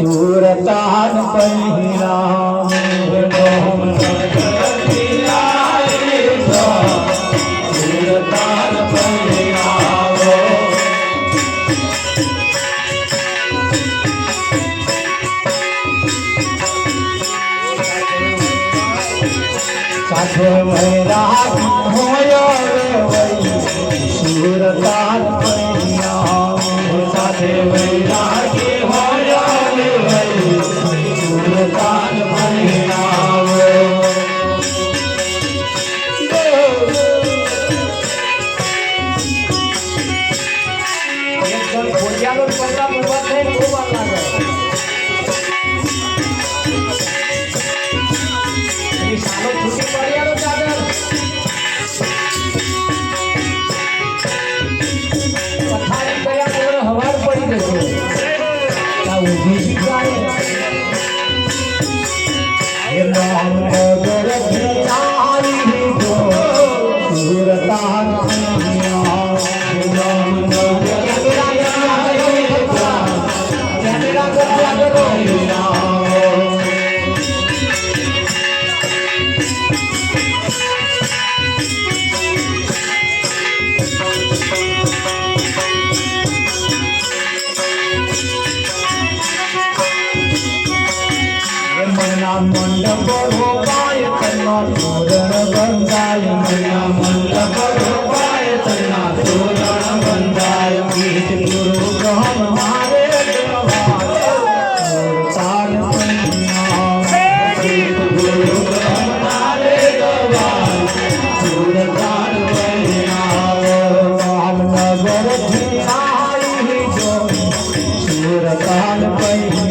સુરતાન પહેરા સુરતાન પહેરાવો સાથે વૈરાગ હોય સુરતાન પહેરાવો સાથે વૈરાગ હોય સુરતાન પહેરાવો ખોડિયારો પડતા બરબાદ થઈને બહુ વાર લાગે સાલો છૂટી પડ્યાનો ચાદર પથારી કર્યા વગર હવાર પડી જશે ત્યાં ઊભી શીખવાડે રામનગર આવી જો સુરતાન મંડપ રોપાય તના તોરણ બંધાય મના મંડપ રોપાય તના તોરણ બંધાય ગીત ગુરુ બ્રહ્મ મારે સુરતાન ગીત ગુરુ બ્રહ્મ મારે સુરતાન રામનગર થી આવી જો સુરતાન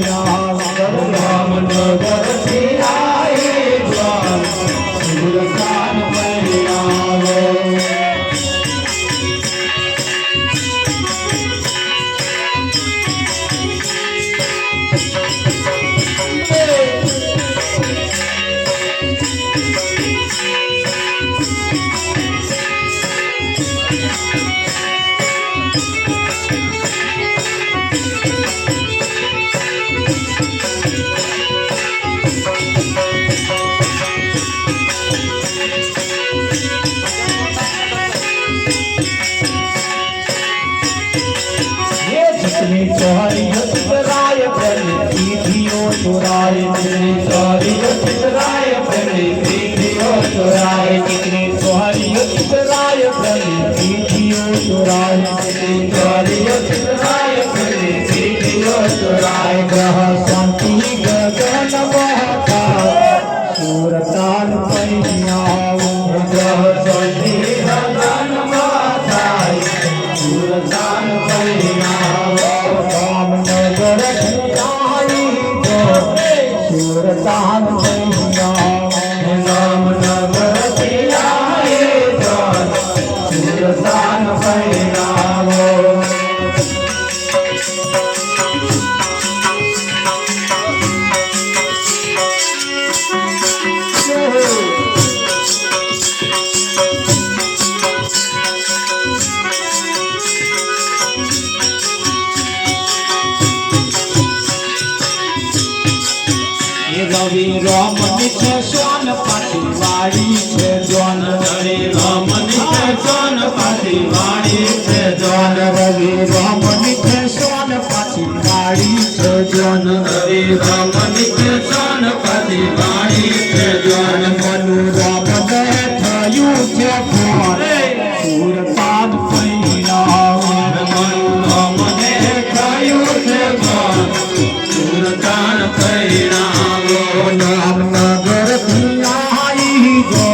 રામનગર चोराय प्रणिधियो चोराय चोराय प्रणिधियो चोराय कितनी चोरियो चोराय प्रणिधियो चोराय चोराय प्रणिधियो चोराय ग्रह शांति गगन बहता सुरतान पहियाओ ग्रह शांति गगन बहता सुरतान पहियाओ रामनगर आई जो सुरतान रामनगर आई जो सुरतान पहिरावो રવિ રમની છે સોન પાછી વાળી છે જોન રવિ રમની છે સોન પાછી વાળી છે જોન રવિ રમની છે સોન પાછી વાળી છે જોન રવિ રમની છે સોન પાછી વાળી છે જોન મનુ રામ દે થયું છે ફોન સુરતાન પહેરાવ મનુ રામ દે થયું છે ફોન સુરતાન પહેરાવ રામનગર થી आई जो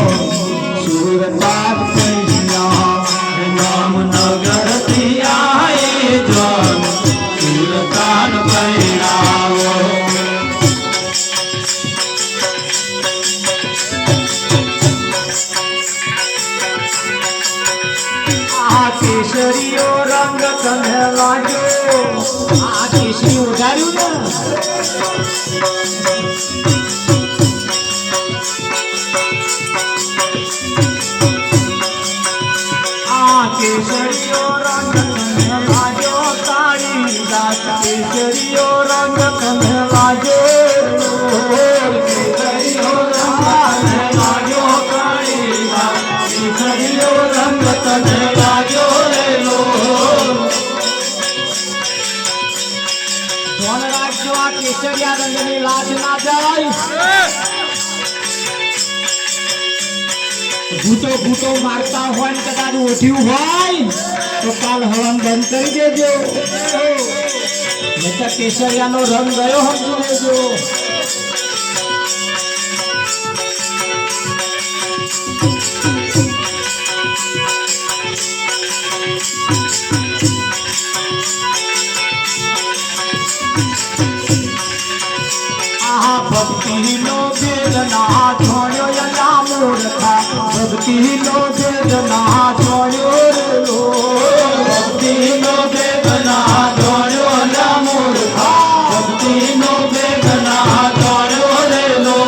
सुरतान पहिराव रामनगर થી आई जो सुरतान पहिराव केसरियो रंग तने लाग्यो केसरी उठाड्યું ને केसरियो रंग तने लाग्यो काली रात केसरियो रंग तने ધ્યાન રાખજો આ કેસરિયા રંગની લાજ ના જાય ભૂતો મારતા હોય ને કદાચ ઓઠ્યું હોય તો કાલ હવન બંધ કરી દેજો નહીં તો કેસરિયાનો રંગ ગયો સમજી લેજો ભક્તિનો વેદના છોડ્યો યલા મૂર્ખા ભક્તિનો વેદના છોડ્યો ભક્તિનો વેદના છોડ્યો યલા મૂર્ખા ભક્તિનો વેદના છોડ્યો રે લો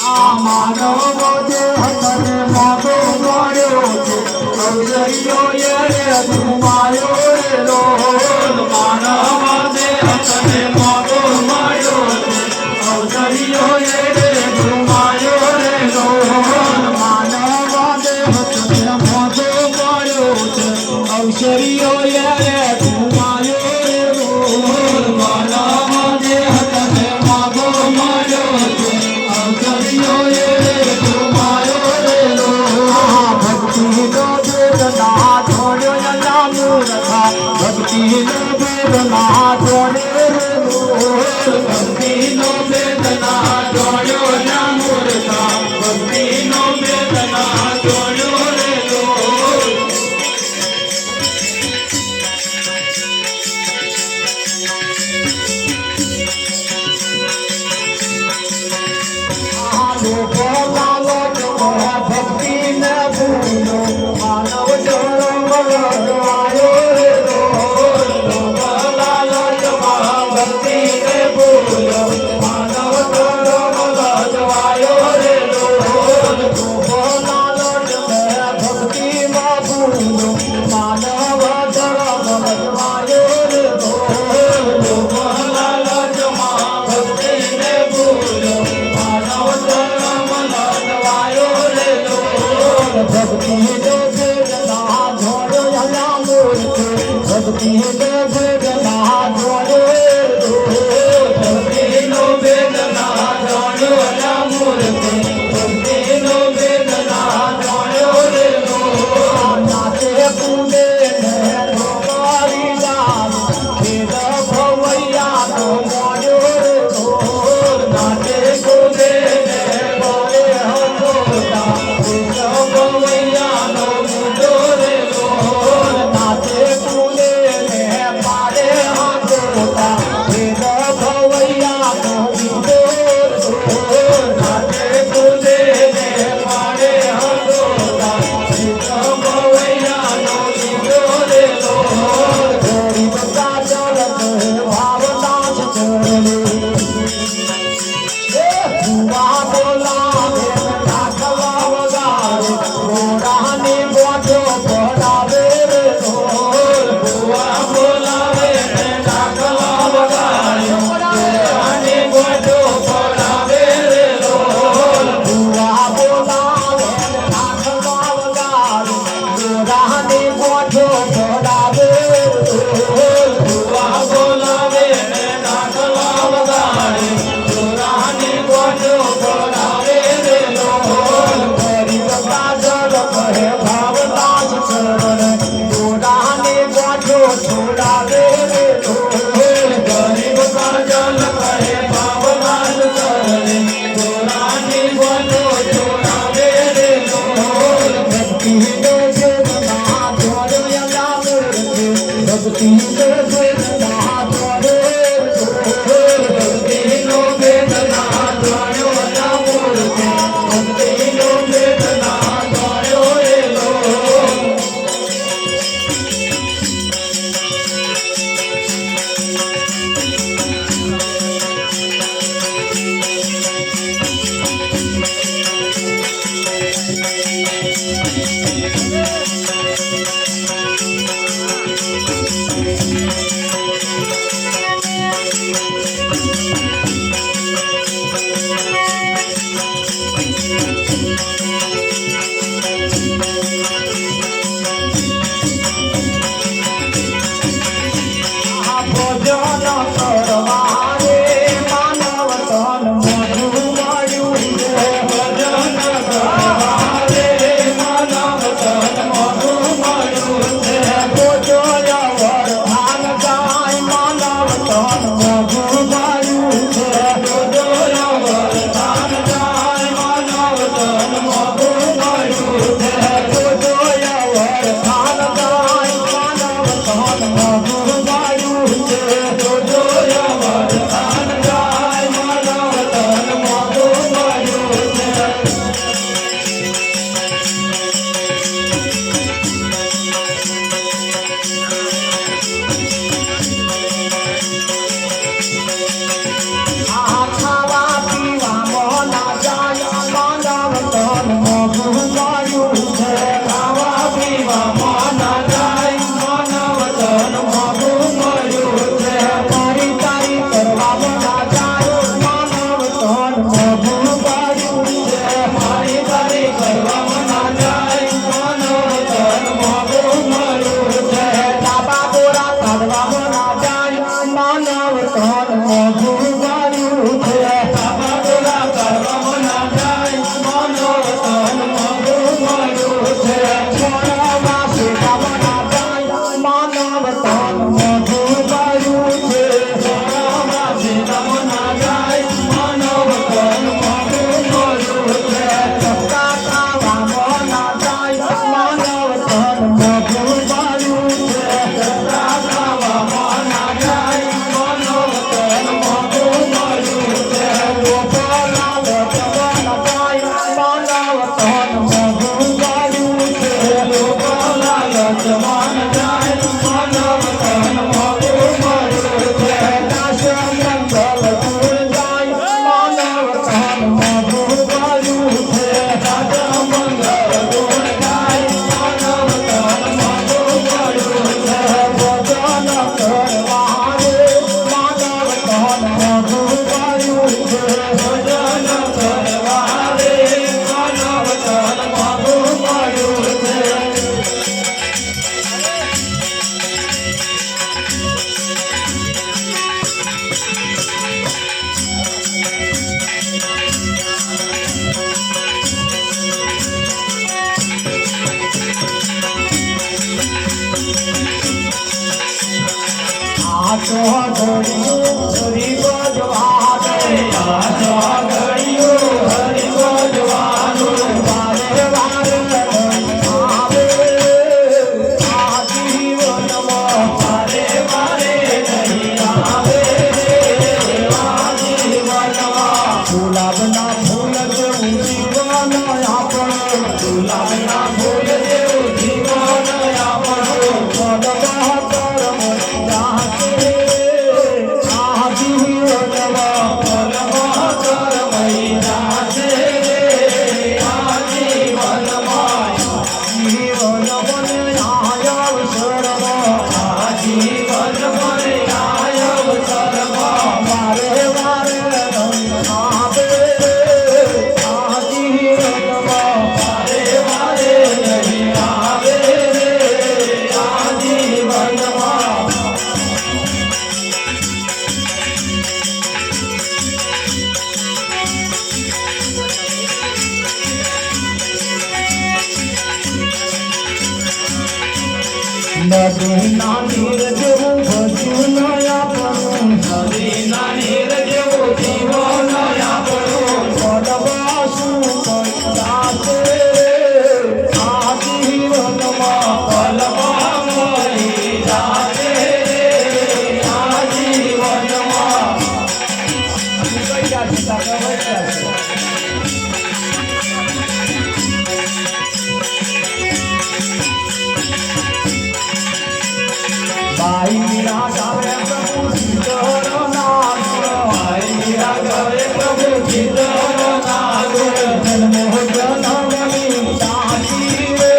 આ માનવ દેહ તને માગો મળ્યો છે અવસરિયો યે ધુમાયો રે લોલ માનવ દેહ તને માગો મળ્યો છે અવસરિયો યે ધુમાયો રે લોલ માનવ દેહ તને માગો મળ્યો છે અવસરિયો યે ધુમાયો રે લોલ માનવ દેહ તને માગો મળ્યો છે અવસરિયો યે ધુમાયો રે લોલ ભક્તિનો વેદના છોડ્યો યલા મૂર્ખા ભક્તિનો વેદના છોડ્યો રે લોલ ભક્તિનો વેદના છોડ્યો યલા મૂર્ખા ભક્તિનો વેદના છોડ્યો રે લોલ લોકો લાલચ ભક્તિ ને ભૂલો માનવ જોડો મળવાયો રે લોલ લોકો લાલચ ભક્તિ ને ભૂલો માનવ જોડો મળવાયો રે લોલ લોકો લાલચ ભક્તિ માં ભૂલો માનવ જોડો મળવાયો રે લોલ લોકો લાલચ ભક્તિ ને ભૂલો માનવ ભક્તિનો વેદના છોડ્યો યલા મૂર્ખે ભક્તિનો વેદના છોડ્યો ભક્તિનો વેદના છોડ્યો યલા મૂર્ખે ભક્તિનો વેદના છોડ્યો રે નાચે કૂદે ને મારી જાન વેદ ભવૈયા તો મોડ્યો રે નાચે કૂદે ને બોલે હંગોતા ભવૈયાનો મુંડો રે લોલ નાચે કૂદે ને પાડે હંગોતા વેદ ભવૈયાનો મુંડો નાચે કૂદે ને પાડે હંગોતા વેદ ભવૈયાનો મુંડો રે લોલ ગરીબ કાજલ ભાવના જ ચરણે ભુવા બોલાવે ઢાકવા વગાડે ઘોડાની ગોઠો પડાવે રે લોલ ભુવા બોલાવે ઢાકવા વગાડે ઘોડાની ગોઠો પડાવે રે લોલ ભુવા બોલાવે ઢાકવા વગાડે ઘોડાની ગોઠો પડાવે રે લોલ ભુવા બોલાવે ઢાકવા વગાડે ઘોડાની ગોઠો પડાવે રે લોલ ગરીબ કાજલ કહે ભાવદાસ ચરણ ઘોડાની ગોઠો છોડાવે રે લોલ ગરીબ કાજલ કહે ભાવદાસ ચરણ ઘોડાની ગોઠો છોડાવે રે લોલ ભક્તિનો વેદના છોડ્યો યલા મૂર્ખે ભક્તિનો વેદના છોડ્યો ભક્તિનો વેદના છોડ્યો યલા મૂર્ખે ભક્તિનો વેદના છોડ્યો રે લોલ નદીના નીર જેવું ભજ્યું નયા પડું, નદીના નીર જેવું જીવો નયા પડું, પડવા શું કરતા આ જીવનમાં પલવા મળી જાતે આ જીવનમાં. કઈ જાતિ ભાઈ મીરા ગાવે પ્રભુ જીતરો નાગ, ભાઈ મીરા ગાવે પ્રભુ જીતરો નાગ, જન્મો જન્મની દાસી રે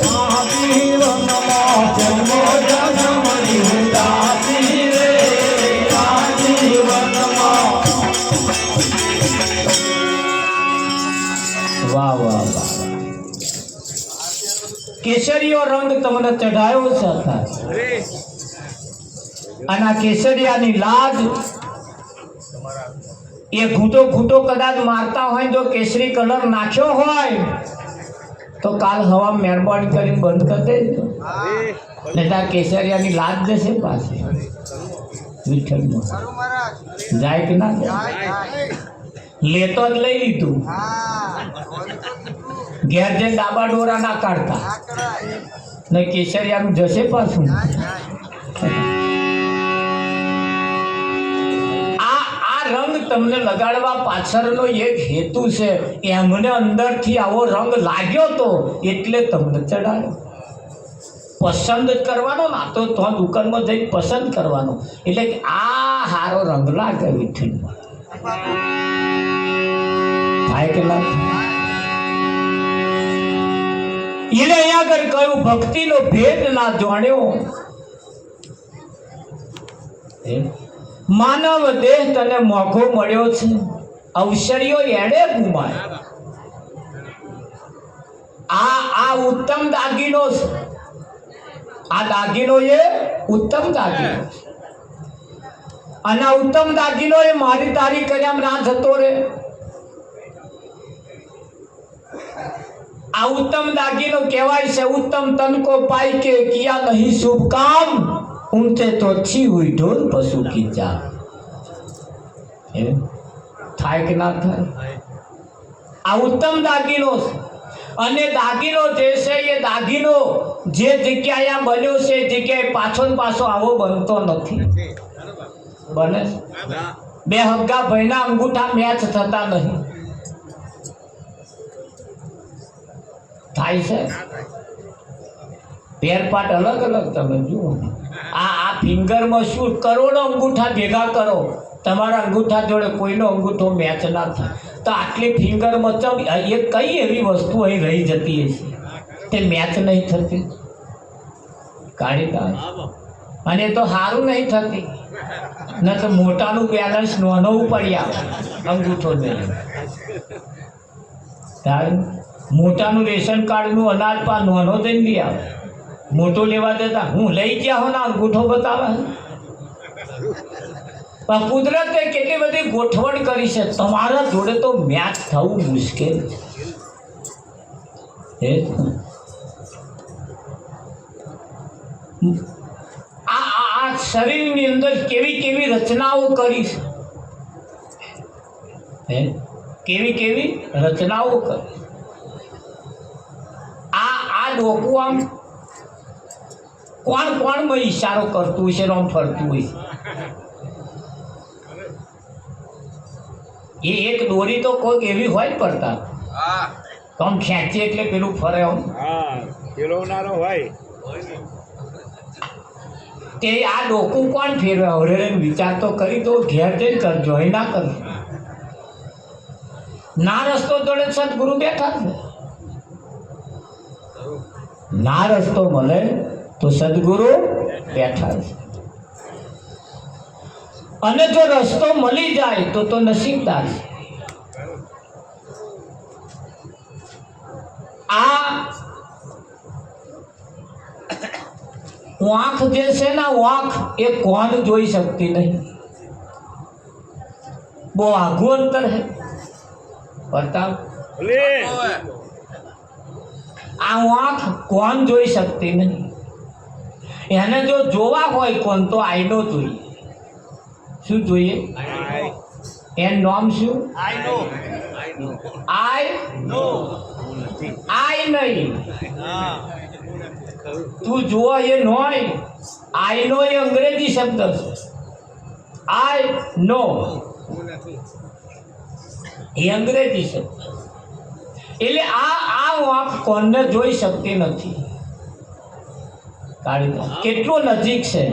આ જીવનમાં, જન્મો જન્મની દાસી રે આ જીવનમાં. વાહ વાહ વાહ. કેસરીયો રંગ તમને ચઢાયો છે અને આ કેસરિયાની લાજ એ ઘૂંટો ઘૂંટો કદાચ મારતા હોય જો કેસરી કલર નાખ્યો હોય તો કાલ હવા મહેરબાની કરીને બંધ કરી દેજો, નહીં તો કેસરિયાની લાજ જશે પાછી વિઠ્ઠલમાં. જાય કે ના જાય? લેતો જ લઈ લીધું, ઘેર જઈને ડાબા ડોરા ના કાઢતા, ને કેસરિયાનું જશે પાછું. આ રંગ તમને લગાડવા પાછળનો એક હેતુ છે. એમને અંદરથી આવો રંગ લાગ્યો તો એટલે તમને ચડાયો. પસંદ જ કરવાનો ના તો દુકાનમાં જઈને પસંદ કરવાનો, એટલે આ હારો રંગ લાગે વિઠ્ઠલમાં. થાય કે ના? એને અહીંયા આગળ કહ્યું ભક્તિનો ભેદ ના જાણ્યો, માનવ દેહ તને મોઘો મળ્યો છે, અવસરીઓ એડે ગુમાય. આ ઉત્તમ દાગીનો છે. આ દાગીનો એ ઉત્તમ દાગીનો છે. અને આ ઉત્તમ દાગીનો એ મારી તારી કર્યા ના જતો રે. આ ઉત્તમ દાગીનો કહેવાય છે ઉત્તમ તન કો પાઈ કે કિયા નહીં શુભ કામ, ઉનતે તો अच्छी हुई ढोल पशु की जान. થાય કે ના થાય? આ ઉત્તમ દાગીનો છે. અને દાગીનો જે છે એ દાગીનો જે જગ્યાએ બન્યો છે એ જગ્યાએ પાછો ને પાછો આવો બનતો નથી. બને બે હગ્ગા ભાઈના અંગૂઠા મેચ થતા નહીં. થાય છે પેરપાટ અલગ અલગ. તમે જુઓ આ ફિંગરમાં શું કરોડો અંગૂઠા ભેગા કરો, તમારા અંગૂઠા જોડે કોઈનો અંગૂઠો મેચ ના થાય. તો આટલી ફિંગરમાં એ કઈ એવી વસ્તુ અહીં રહી જતી હશે તે મેચ નહીં થતી? કાઢી કાઢ. અને તો સારું નહીં થતી, ન તો મોટાનું બેલેન્સ નોનવું પડી આવે અંગૂઠો નહીં. મોટાનું રેશન કાર્ડનું અનાજ પા નોનો દઈને લઈ આવે. મોટો લેવા દેતા હું લઈ ગયા હો ને અંગૂઠો બતાવે. કુદરતે કેટલી બધી ગોઠવણ કરી છે, તમારા જોડે તો મેચ થવું મુશ્કેલ છે. આ શરીરની અંદર કેવી કેવી રચનાઓ કરી છે, કેવી કેવી રચનાઓ કરી. આ ડોકું આમ કોણ કોણમાં ઈશારો કરતું હોય છે, આમ ફરતું હોય છે. એ એક દોરી તો કોઈક એવી હોય પડતા આમ ખેંચી એટલે પેલું ફરે આમ હોય. તે આ ડોકું કોણ ફેરવે? હવે વિચાર તો કરી તો ઘેર જઈને કરજો, અહીં ના કરજો. ના રસ્તો જોડે સદગુરુ બેઠા છે. ના રસ્તો મળે તો સદગુરુ બેઠા છે. અને જો રસ્તો મળી જાય તો નસીબદાર છે. આ વાંખ જે છે ને, વાંખ એ કોણ જોઈ શકતી નહીં. બહુ આઘું અંતર છે. બતાવ આ વાંખ કોણ જોઈ શકતી નહીં. એને જો જોવા હોય કોણ તો આઈનો જોઈએ. શું જોઈએ? એનું નામ શું? આઈ નહીં. તું જુઓ એ નોય. આઈ નો એ અંગ્રેજી શબ્દ છે. આઈ નો એ અંગ્રેજી શબ્દ. એટલે આ વાંક કોણને જોઈ શકતી નથી. કેટલું નજીક છે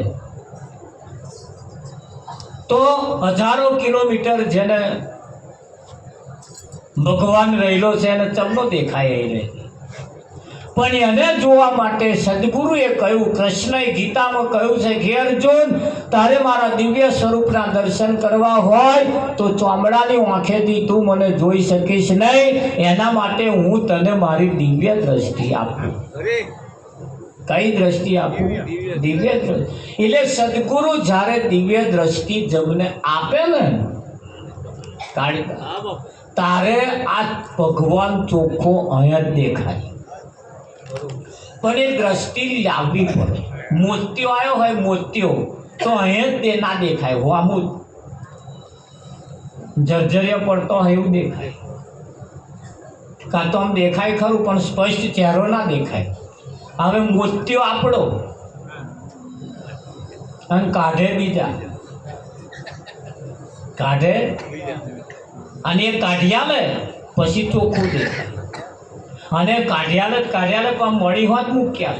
તો હજારો કિલોમીટર જેને ભગવાન રહેલો છે એને ચમનો દેખાય એને. પણ એને જોવા માટે સદગુરુએ કહ્યું, કૃષ્ણએ ગીતામાં કહ્યું છે કે અર્જુન, તારે મારા દિવ્ય સ્વરૂપના દર્શન કરવા હોય તો ચામડાની આંખેથી તું મને જોઈ શકીશ નહીં. એના માટે હું તને મારી દિવ્ય દ્રષ્ટિ આપું. કઈ દ્રષ્ટિ આપું? દિવ્ય દ્રષ્ટિ. એટલે સદગુરુ જ્યારે દિવ્ય દ્રષ્ટિ જમને આપે ને તારે આ ભગવાન ચોખ્ખો અહીંયા જ દેખાય. પણ એ દ્રષ્ટિ લાવવી પડે. મોતિયો આવ્યો હોય મોતિયો તો અહીંયા જ તે ના દેખાય. હો આમ જર્જરિયો પડતો હોય એવું દેખાય. કાં તો આમ દેખાય ખરું પણ સ્પષ્ટ ચહેરો ના દેખાય. હવે મોતિયો આપણો અને કાઢે બીજા, કાઢે અને એ કાઢ્યા લે પછી ચોખ્ખું દેખાય. અને કાઢ્યા પણ મળી હોત મૂક્યા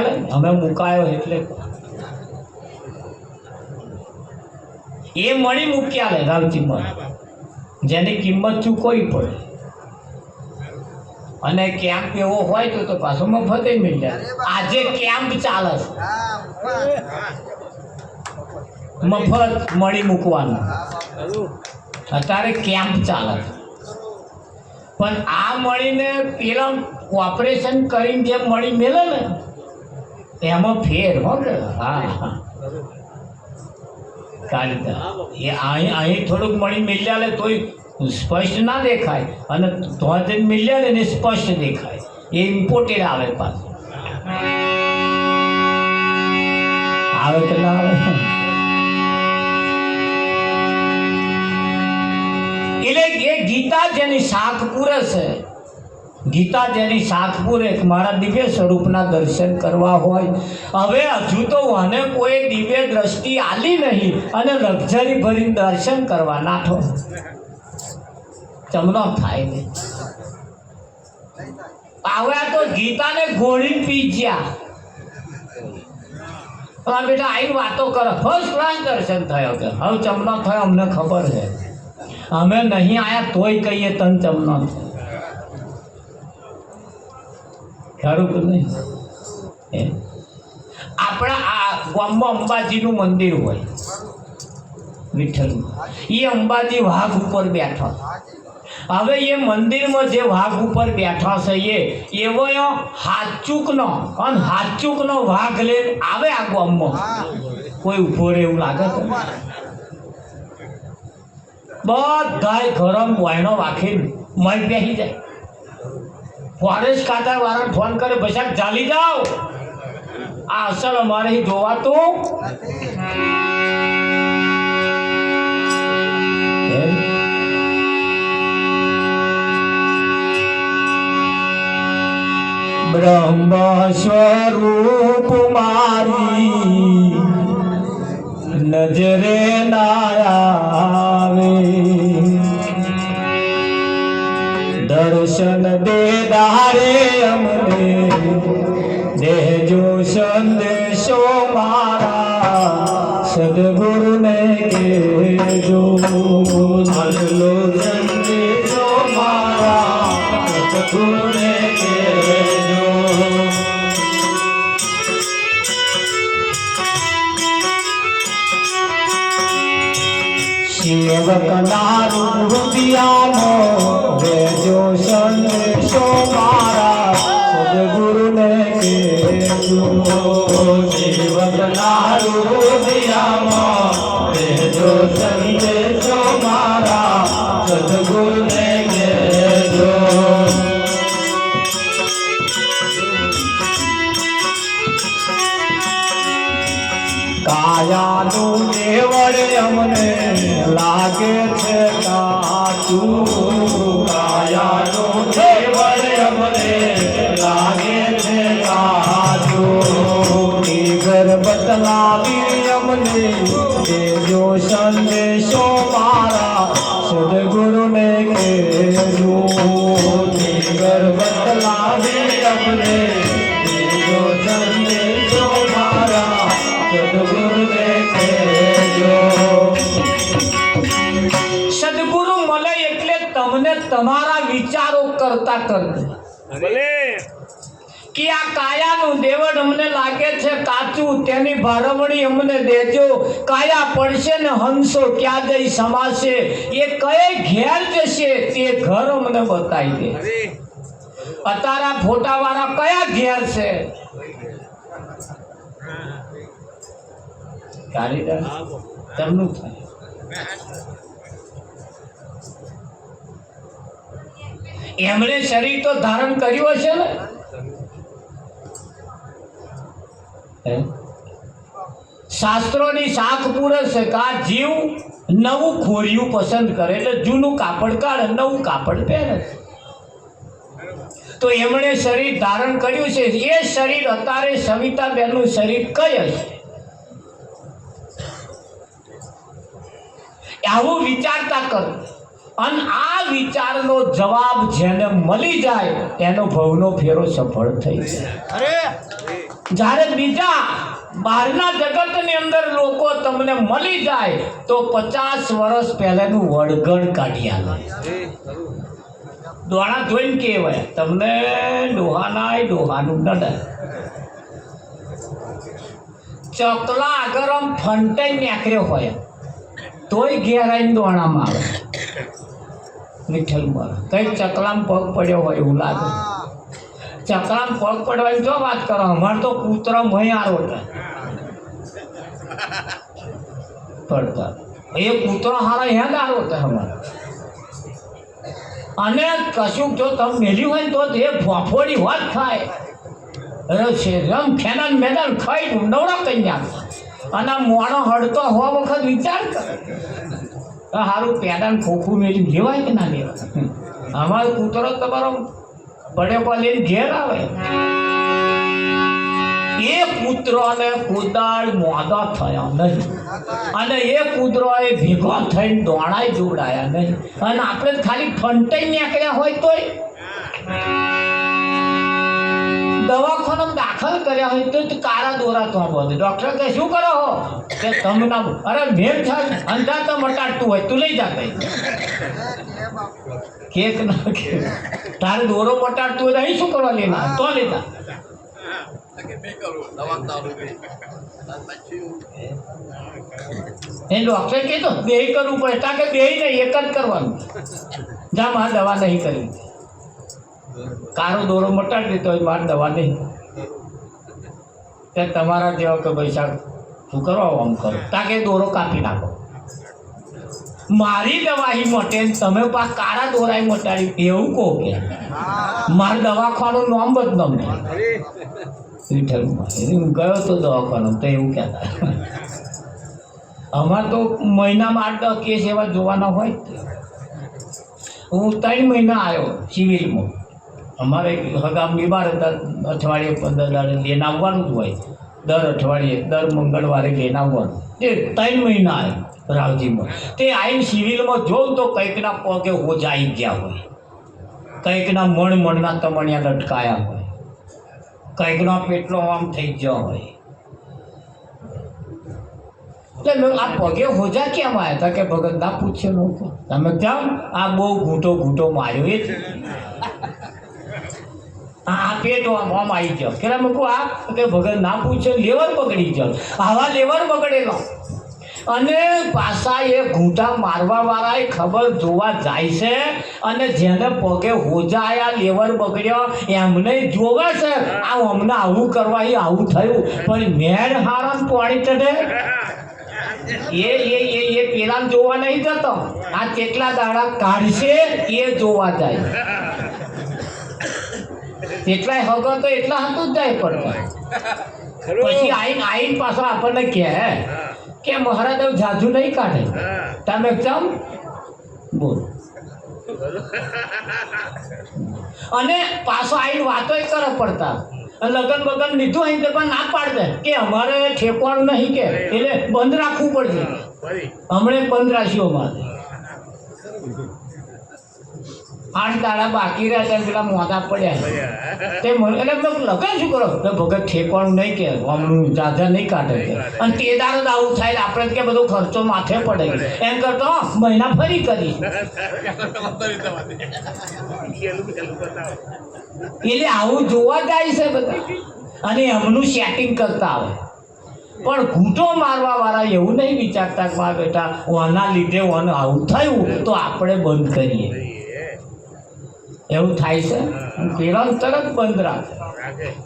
લે અમે મુકાયો એટલે એ મળી મૂક્યા લે રાવજી માં, જેની કિંમત ચૂકવવી પડે. અને કેમ્પ એવો હોય તો પાછો મફતે મળી જાય. આજે કેમ્પ ચાલે છે, મફત મળી મૂકવાનું અત્યારે કેમ્પ ચાલે છે. પણ આ મળીને પેલા ઓપરેશન કરીને જે મળી મેલે ને એમાં ફેર હો કે હા હા એ અહીં થોડુંક મળી મિલ્યા લે તોય સ્પષ્ટ ના દેખાય, અને ધોધ મિલ્યા ને સ્પષ્ટ દેખાય. એ ઇમ્પોર્ટેડ આવે પાછું, આવે કે ના આવે. એટલે એ ગીતા જેની શાખ પૂરે છે, ગીતા જેની શાખ પૂરે, મારા દિવ્ય સ્વરૂપના દર્શન કરવા હોય. હવે હજુ તો મને કોઈ દિવ્ય દ્રષ્ટિ આલી નહીં અને લક્ઝરી ભરીને દર્શન કરવા નાઠો ચમનો થાય ને. હવે આ તો ગીતાને ઘોડીને પી ગયા. બેટા આવી વાતો કરો, ફર્સ્ટ ક્લાસ દર્શન થયો કે હવે ચમનો થયો, અમને ખબર છે, અમે નહીં આયા તોય કહીએ તન ચમનો થયો. ખરું કે નહીં? આપણા આ ગામમાં અંબાજીનું મંદિર હોય વિઠ્ઠલનું, એ અંબાજી વાઘ ઉપર બેઠા. હવે એ મંદિરમાં જે વાઘ ઉપર બેઠા છે એવો હાચુકનો અને હાચુકનો વાઘ લઈને આવે આ ગામમાં, કોઈ ઉભો રહે એવું લાગે તો બધાય ગરમ વાયણો વાખીને મય બેસી જાય. ફોરેસ્ટ ખાતા વાળાને ફોન કરે, બસાક ચાલી જાઓ, આ અસલ અમારે જોવાતું. બ્રહ્મ સ્વરૂપ મારી નજરે ના આવે, દર્શન દે દારે અમને દેજો સંદેશો મારા સદગુરુને કહેજો. હલો સંદેશો મારા સદગુરુને કહેજો. સેવકના રૂપિયામાં રેજો સંદેશો મારા સદગુરુને કહેજો. સેવકના રૂપિયામાં રેજો સંદેશો મારા સદગુરુને કહેજો. કાયાનું દેવળ અમને લાગે છે કાચું, કાયાનું દેવળ અમને લાગે છે કાચું. ઘર બદલાવી અમને દેજો સંદેશો મારા સદગુરુને કહેજો. ઘર બદલાવી અમને દેજો સંદેશો મારા સદગુરુને કહેજો. સદગુરુ મળે એટલે તમને તમારા વિચારો કરતા કરતા કે આ કાયાનું દેવળ અમને લાગે છે કાચું, તેની ભરવણી અમને દેજો. કાયા પડશે ને હંસો ક્યાં જઈ સમાશે, એ કયે ઘેર જશે તે ઘર અમને બતાવી દે. અતારા ફોટા વાળા કયા ઘેર છે? કારીગર તેમનું થાય. એમણે શરીર તો ધારણ કર્યું હશે ને. શાસ્ત્રોની શાખ પૂરે છે કે આ જીવ નવું ખોરિયું પસંદ કરે એટલે જૂનું કાપડ કાઢે, નવું કાપડ પહેરે. તો એમણે શરીર ધારણ કર્યું છે. એ શરીર અત્યારે સવિતાબેનનું શરીર કઈ હશે? આવું વિચારતા કરો, અને આ વિચારનો જવાબ જેને મળી જાય એનો ભવનો ફેરો સફળ થઈ જાય. જ્યારે બીજા બહારના જગતની અંદર લોકો તમને મળી જાય તો 50 વર્ષ પહેલાનું વળગણ કાઢી આવે. દોણા જોઈને કહેવાય તમને ડોહાનું નડે. ચકલા આગળ આમ ફંટાઈ નીકળ્યો હોય તોય ઘેર આવીને દોણામાં આવે. વિઠ્ઠલમાં કંઈક ચકલામાં પગ પડ્યો હોય એવું લાગે. ચકલામાં પગ પડવાની જો વાત કરો, અમારે તો કૂતરો મહી આરો પડતા એ કૂતરો હારો હેદ આરો અમારે. અને કશું જો તમે મેલ્યું હોય તો એ ફોફોડી હોત થાય. અરે છે રમ ખેનાન મેદાન ખાઈ નવડા કઈ નાખે. અને મોણો હડતો હોવા વખત વિચાર કરે સારું પેદાન ખોખું મેળ્યું લેવાય કે ના લેવાય. અમારો કૂતરો તમારો પડ્યો લઈને ઘેર આવે. એ કૂતરોને કુદાળ મોદા થયા નહીં અને એ કૂતરો એ ભેગો થઈને દોણાય જોડાયા નહીં. અને આપણે ખાલી ફંટાઈ નીકળ્યા હોય તોય દવાખાનામાં દાખલ કર્યા હોય તો કારા દોરા તો બધે ડૉક્ટર કે શું કરો હો કે તમે ના અરે મેળ થાય અંધા તો મટાડતું હોય તું લઈ જા કઈ કેક ના કે તારે દોરો મટાડતું હોય અહીં શું કરવા લેના તો લેતા. એ ડૉક્ટર કીધું બે કરવું પડે તા કે બે નહીં એક જ કરવાનું. જા મારે દવા નહીં કરી કારો દોરો મટાડી દીધો હોય મારે દવા નહીં. તે તમારા જેવા કે ભાઈ સાહેબ શું કરો આમ કરો તા કે દોરો કાપી નાખો. મારી દવાઈ મટે તમે પા કારા દોરાઈ મટાડી એવું કહો કે મારે દવાખાનું નામ બદનામ વિઠ્ઠલમાં ગયો તો દવાખાનું તો એવું કહેતા. અમારે તો મહિનામાં 8-10 કેસ એવા જોવાના હોય. હું 3 મહિના આવ્યો સિવિલમાં. અમારે હગામ બીમાર હતા અઠવાડિયે 15 દાડે લઈને આવવાનું જ હોય. દર અઠવાડિયે દર મંગળવારે લઈને આવવાનું. એ 3 મહિના આવ્યો રાવજીમાં. તે આવીને સિવિલમાં જોઉં તો કંઈકના પગે હોજાઈ ગયા હોય, કંઈકના મણના તમણિયા લટકાયા હોય, કંઈકનો પેટલો આમ થઈ ગયો હોય. એટલે આ પગે હોજા કેમ આવ્યા હતા કે ભગત ના પૂછ્યો નહોતો તમે કેમ આ બહુ ઘૂંટો માર્યો એ આ પેટ આમ આવી ગયો કે મૂકું આ કે ભગત ના પૂછ્યો લેવર બગડી ગયો. આવા લેવર બગડેલો અને પાછા એ ઘૂંટા મારવા વાળા એ ખબર જોવા જાય છે અને જેને પગે હોજા આવ્યા લેવર બગડ્યો એમને જોવે છે આ અમને આવું કરવા એ આવું થયું પણ મેળ હારણ પાણી ચઢે એ પેલા જોવા નહીં જતો. આ કેટલા દાડા કાઢશે એ જોવા જાય. એટલાય હગો તો એટલા હતું જ જાય પડતા. પછી આઈન પાછો આપણને કે મહારાજ જાજુ નહીં કાઢે તમે ચમ બોલ. અને પાછો આઈને વાતો કરે પડતા લગન બગન લીધું અહીં તો પણ ના પાડ દે કે અમારે ઠેકવાનું નહીં કે એટલે બંધ રાખવું પડશે. હમણાં બંધ રાખ્યું અમારે 8 દાડા બાકી રહ્યા ત્યાં પેલા મોડા પડ્યા તે એટલે લગન શું કરો ભગત ઠેકવાનું નહીં કે હમણું જાજા નહીં કાઢે કે અને તે દાડો આવું થાય આપણે કે બધો ખર્ચો માથે પડે એમ કરતો મહિના ફરી કરી એટલે આવું જોવા જાય છે બધા અને એમનું સેટિંગ કરતા આવે. પણ ઘૂંટો મારવા વાળા એવું નહીં વિચારતા કે મારા બેટા ઓના લીધે ઓને આવું થયું તો આપણે બંધ કરીએ. એવું થાય છે પેલા તરત બંધ રાખે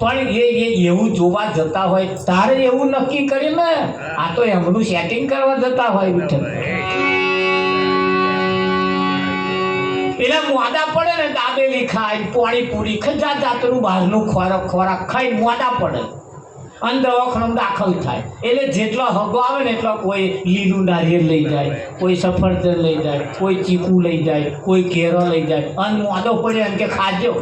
પણ એ એવું જોવા જતા હોય તારે એવું નક્કી કરી ને આ તો એમનું સેટિંગ કરવા જતા હોય વિઠ્ઠલ. પેલા મોડા પડે ને દાબેલી ખાય પાણીપુરી ખજા જાતનું બહારનું ખોરાક ખાઈ મોડા પડે અને દવાખાનામાં દાખલ થાય. એટલે જેટલો હગો આવે ને એટલો કોઈ લીલું નારિયેળ લઈ જાય, કોઈ સફરજન લઈ જાય, કોઈ ચીકુ લઈ જાય, કોઈ કેરો લઈ જાય અને મોદો પડે એમ કે ખાજો.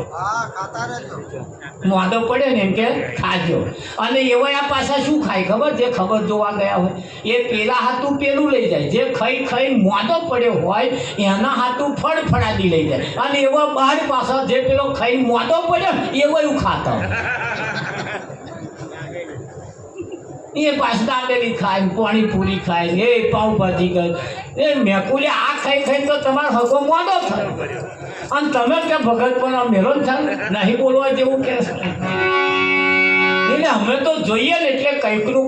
મોદો પડે ને એમ કે ખાજો. અને એવા આ પાછા શું ખાય ખબર જે ખબર જોવા ગયા હોય એ પેલા હાથું પેલું લઈ જાય. જે ખાઈ મોદો પડ્યો હોય એના હાથું ફળફળાદી લઈ જાય અને એવા બહાર પાછા જે પેલો ખાઈ મોદો પડ્યો એવો એવું ખાતા હોય. એ પાછું દાબેલી ખાય, પાણીપુરી ખાય, એ પાવભાજી ખાય, એ મેકુલી આ ખાઈ ખાઈને તો તમારો હગો મોડો થાય. અને તમે કે ભગત પણ આ મેલો થાય નહીં બોલવા જેવું કે એટલે અમે તો જોઈએ ને એટલે કંઈકનું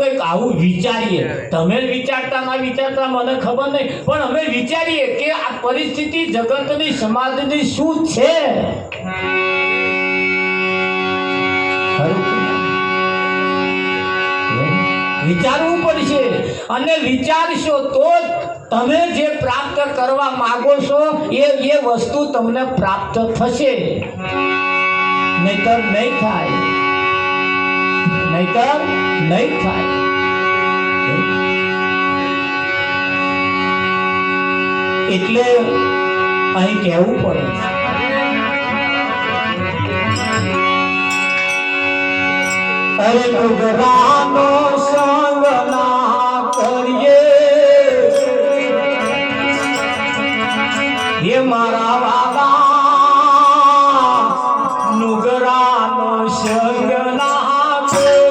કંઈક આવું વિચારીએ. તમે જ વિચારતા ના વિચારતા મને ખબર નહીં, પણ અમે વિચારીએ કે આ પરિસ્થિતિ જગતની સમાજની શું છે. વિચારવું પડશે, અને વિચારશો તો તમે જે પ્રાપ્ત કરવા માંગો છો એ વસ્તુ તમને પ્રાપ્ત થશે, નહીતર નહીં થાય, નહીતર નહીં થાય. એટલે અહીં કહેવું પડે અરે નુગરાનો સંગ ના કરીએ એ મારા વાલા, નુગરાનો સંગ ના કરીએ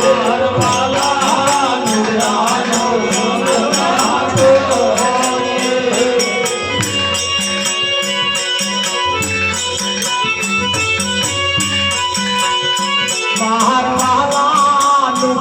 મારા વાલા, નુગરાનો સંગ ના કરીએ. મારા વાલા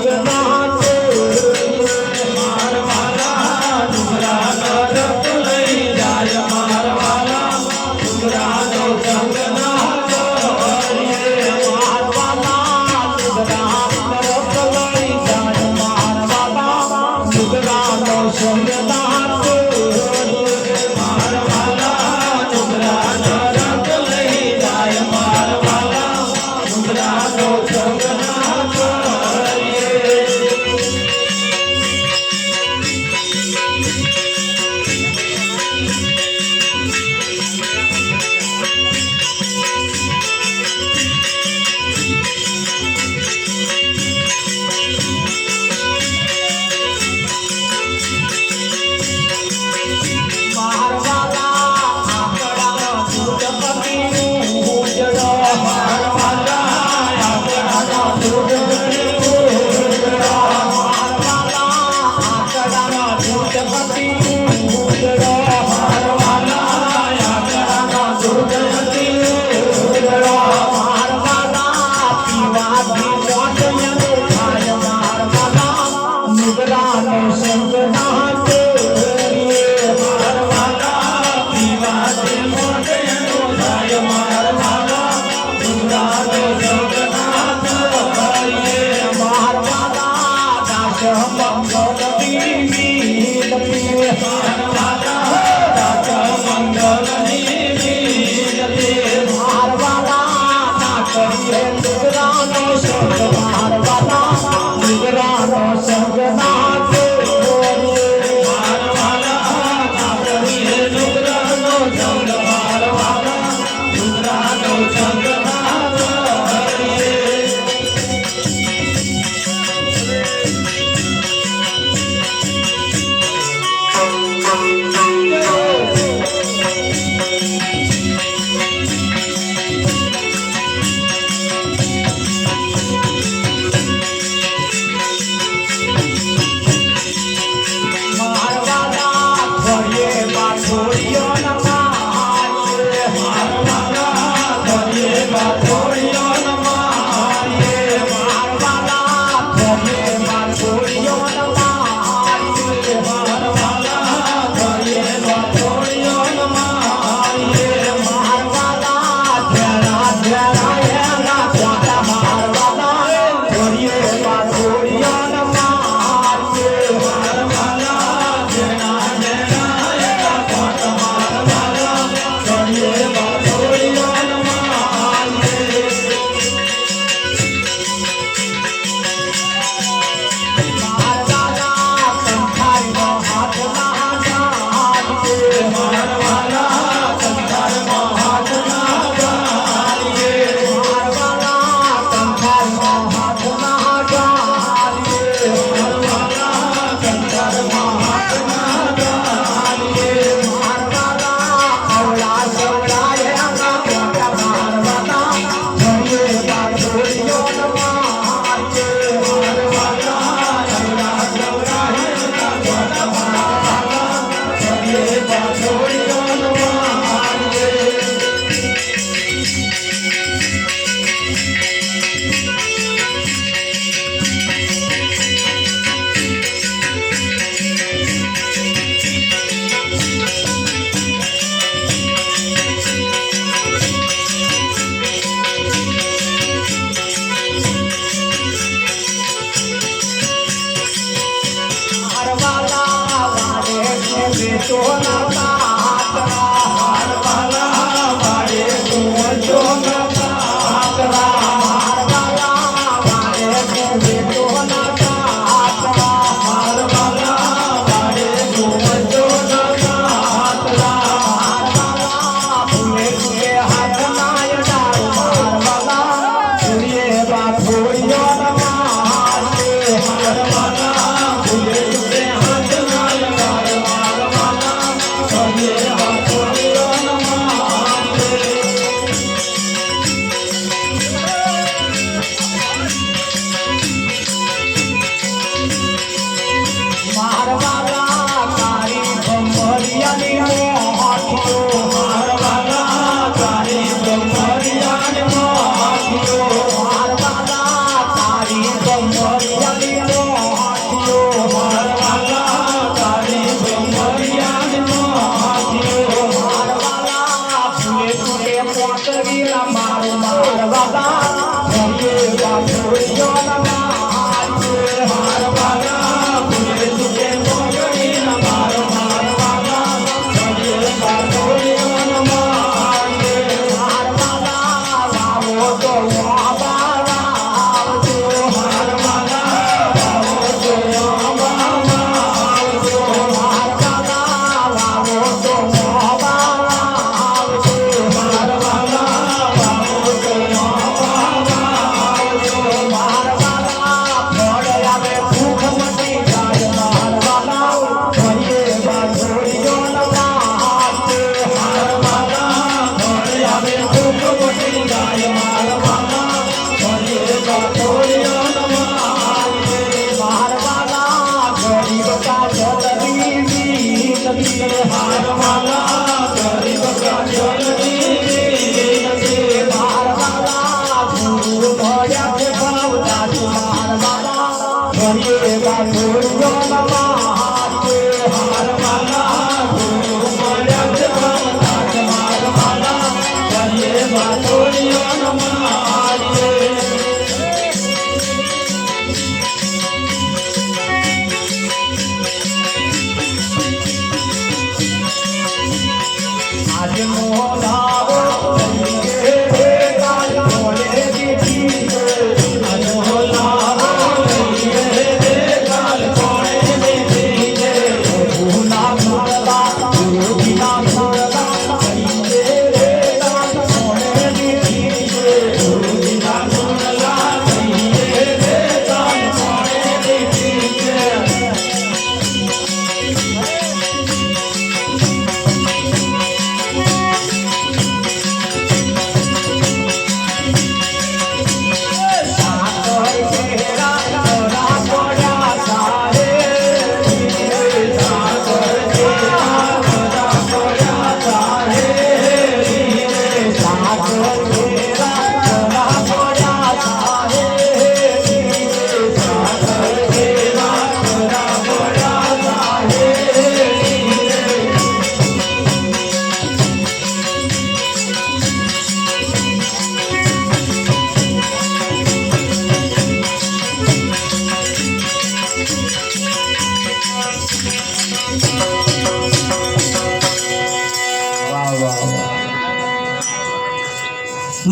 Maria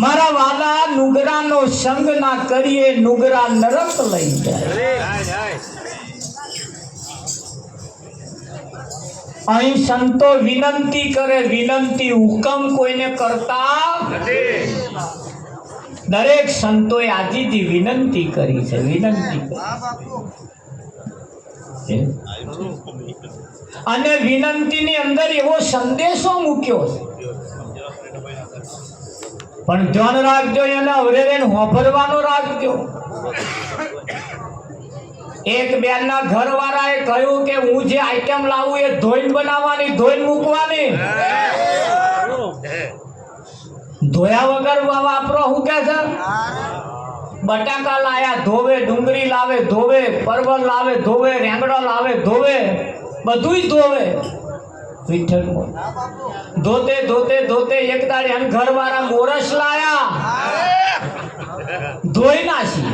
મારા વાલા નુગરાનો સંગ ના કરીએ, નુગરા નરક લઈ જાય. અહીં સંતો વિનંતી કરે, વિનંતી હુકમ કોઈને કરતા દરેક સંતોએ આજીથી વિનંતી કરી છે, વિનંતી કરી. અને વિનંતીની અંદર એવો સંદેશો મૂક્યો છે, પણ ધ્યાન રાખજો, એને અવરેરે હોભરવાનો રાખજો. એક બેનના ઘરવાળાએ કહ્યું કે હું જે આઈટમ લાવું એ ધોઈને બનાવવાની, ધોઈને મૂકવાની. ધોયા વગર વાપરો શું કે છે? બટાકા લાયા ધોવે, ડુંગળી લાવે ધોવે, પરવળ લાવે ધોવે, રેંગડો લાવે ધોવે, બધુંય ધોવે. ધોતે ધોતે ધોતે એક દાડે ઘરવાળા મોરસ લાયા, ધોઈ નાખી.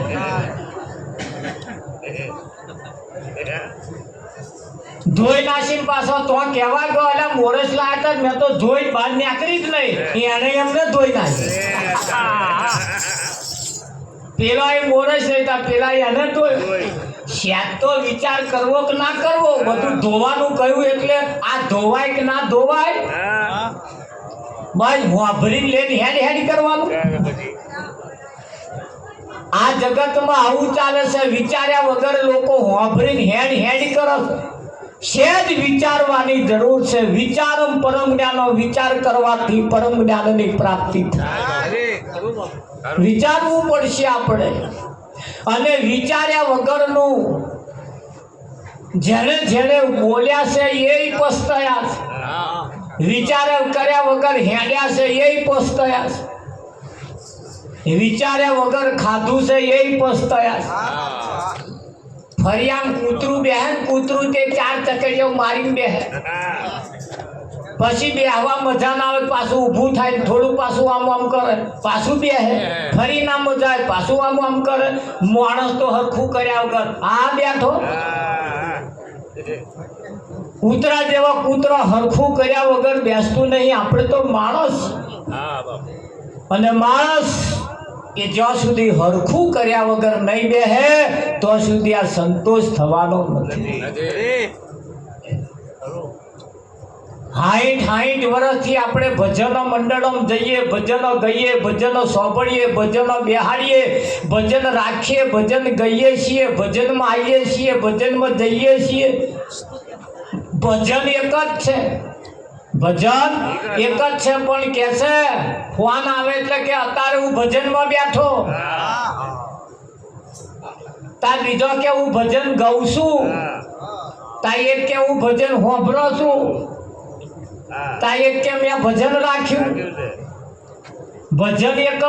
ધોઈ નાખી પાછો તો કહેવા ગયો, એટલે મોરસ લાયા મેં તો ધોઈ બહાર નીકળી જ નહીં, એને એમને ધોઈ નાખી. પેલા એ મોરસ રહેતા, પેલા એને ધોઈ. શાયદ તો વિચાર કરવો કે ના કરવો, બધું ધોવાનું કહ્યું એટલે આ ધોવાય કે ના ધોવાય, બસ વાભરી લઈને હેડ હેડ કરવાનું. આ જગતમાં આવું ચાલે છે, વિચાર્યા વગર લોકો વાભરીને હેડ હેડ કરે છે. સેજ વિચારવાની જરૂર છે. વિચાર પરમ જ્ઞાનનો, વિચાર કરવાથી પરમ જ્ઞાનની પ્રાપ્તિ થાય. વિચારવું પડશે આપણે. અને વિચાર્યા વગરનું જેને જેને બોલ્યા છે એ પસ્તાયા છે, વિચાર કર્યા વગર હેડ્યા છે એ પસ્તાયા છે, વિચાર્યા વગર ખાધું છે એ પસ્તાયા છે. ફરિયામ કૂતરું બેહે, કૂતરું તે 4 ચકડીઓ મારીને બેહે, પછી બેહવા મજા ના આવે, પાછું ઊભું થાય, થોડું પાછું આમ આમ કરે, પાછું બેહે, ફરી ના મજા આવે, પાછું આમ આમ કરે. માણસ તો હરખું કર્યા વગર આ બેઠો. કૂતરા જેવા કૂતરો હરખું કર્યા વગર બેસતું નહીં. આપણે તો માણસ, અને માણસ એ જ્યાં સુધી હરખું કર્યા વગર નહીં બેહે તો સુધી આ સંતોષ થવાનો નથી. 60 વર્ષથી આપણે ભજનો મંડળોમાં જઈએ, ભજનો ગઈએ, ભજનો સાંભળીએ, ભજનો બેહાડીએ, ભજન રાખીએ, ભજન ગઈએ છીએ, ભજનમાં આવીએ છીએ, ભજનમાં જઈએ છીએ. ભજન એક જ છે, ભજન એક જ છે. પણ કે છે ફોન આવે એટલે કે અત્યારે હું ભજનમાં બેઠો, તાર બીજો કે હું ભજન ગાઉં છું, તાર એક કે હું ભજન હોંભરો છું, તાર એક કે મેં ભજન રાખ્યું. ભજન એક જ.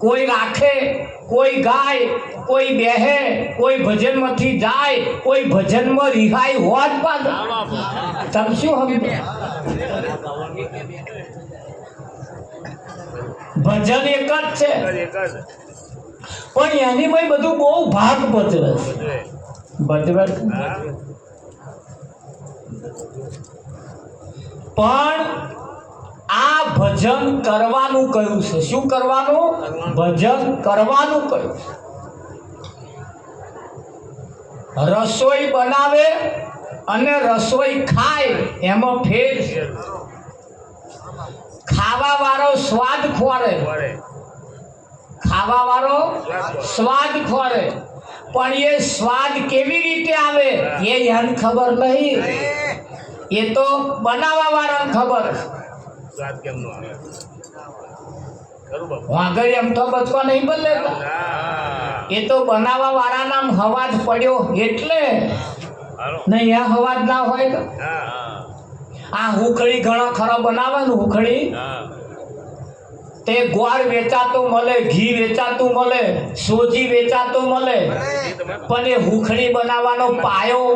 કોઈ રાખે, કોઈ ગાય, કોઈ બેહે, કોઈ ભજનમાંથી જાય, કોઈ ભજનમાં રિહાઈ હોત પાછું. તમે શું સમજો? ભજન એક જ છે, પણ એની ભાઈ બધું બહુ ભાગ ભજવે ભજવે. પણ આ ભજન કરવાનું કયું છે? શું કરવાનું? ભજન કરવાનું કયું? રસોઈ બનાવે અને રસોઈ ખાય એમાં ફેર છે. ખાવા વાળો સ્વાદ ખોરે, ખાવા વાળો સ્વાદ ખોરે, પણ એ સ્વાદ કેવી રીતે આવે એ એને ખબર નહીં. એ તો બનાવવા વાળાને ખબર. વાઘરી એમ તો બચવા નહીં બદલે, એ તો બનાવવા વાળાના હવાજ પડ્યો એટલે નહીં. આ હવાજ ના હોય તો આ હુખડી ઘણા ખરા બનાવે ને હુખડી, તે ગોળ વેચાતું મળે, ઘી વેચાતું મળે, સોજી વેચાતું મળે, પણ એ હુખડી બનાવવાનો પાયો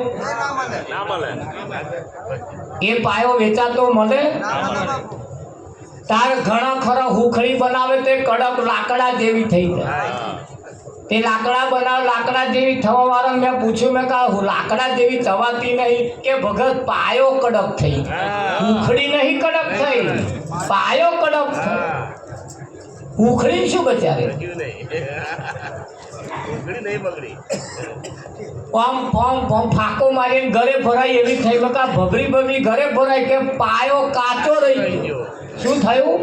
એ પાયો વેચાતો મળે. તાર ઘણા ખરા હુખડી બનાવે તે કડક લાકડા જેવી થઈ જાય. તે લાકડા બનાવે, લાકડા જેવી થવા વાળા મેં પૂછ્યું, મેં કહ્યું લાકડા જેવી થવાતી નહીં કે ભગત પાયો કડક થઈ. હુખડી નહીં કડક થઈ, પાયો કડક થઈ. હુખડી શું બચારે ફાકો મારીને ઘરે ભરાય એવી થઈ. બકા ભભરી ભભરી ઘરે ભરાય કે પાયો કાચો રહી ગયો. શું થયું?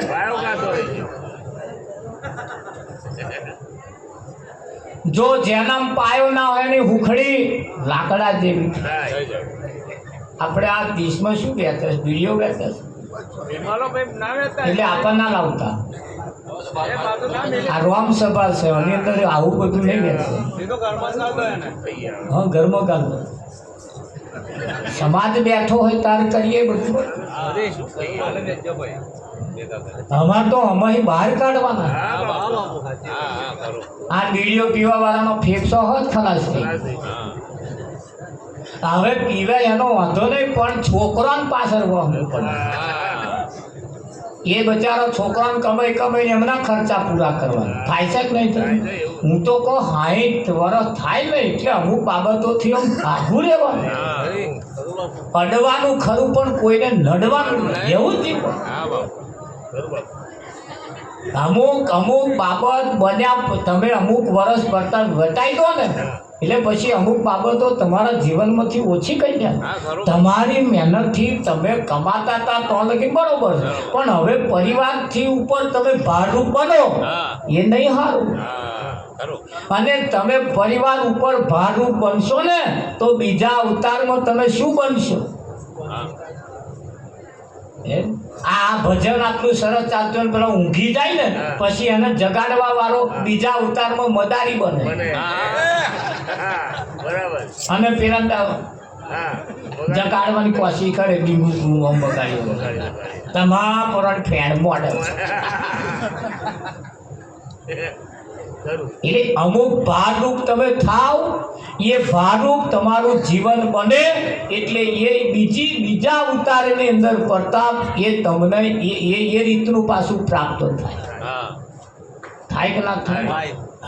જો જેના પાયો ના હોય એની હુખડી લાકડા જેવી. આપણે આ દેશમાં શું વેચે? વિડીયો વેચે એટલે આપણને ના લાવતા. આ રોમ સભા છે, એની અંદર આવું બધું નહીં વેચે. હા, ઘરમાં ગાલ સમાજ બેઠો હોય તાર કરીએ બધું. અમાર તો અમે બહાર કાઢવાના. આ બીડીઓ પીવા વાળાનો ફેફસો હોય ખલાસ થઈ. હવે પીવે એનો વાંધો નહીં, પણ છોકરાને પાછળ વાંધો પડે. એ બચારો છોકરાને કમાઈ કમાઈને એમના ખર્ચા પૂરા કરવાના થાય છે કે નહીં થાય? હું તો કહું 60 વર્ષ થાય ને એટલે અમુક બાબતોથી આમ આઘું રહેવાનું. અડવાનું ખરું પણ કોઈને નડવાનું એવું જ. અમુક બાબત બન્યા તમે અમુક વર્ષ કરતા વટાઈ દો ને એટલે પછી અમુક બાબતો તમારા જીવનમાંથી ઓછી કરી જાય. તમારી મહેનતથી તમે કમાતા હતા તો લગી બરોબર છે, પણ હવે પરિવારથી ઉપર તમે ભાડું બનો એ નહીં સારું. અને તમે પરિવાર ઉપર ભાડું બનશો ને તો બીજા અવતારમાં તમે શું બનશો? આ ભજન આટલું સરસ ચાલતું ને પેલા ઊંઘી જાય ને પછી એને જગાડવા વાળો બીજા અવતારમાં મદારી બને. અને પેલા જગાડવાની કોશિશ કરે બીમું બગાડી તમારા પર ફેણ મોડે. એટલે અમુક ભારરૂપ તમે થાવ, એ ભારરૂપ તમારું જીવન બને એટલે એ બીજા અવતારની અંદર પ્રતાપ એ તમને એ રીતનું પાછું પ્રાપ્ત થાય કે ના થાય?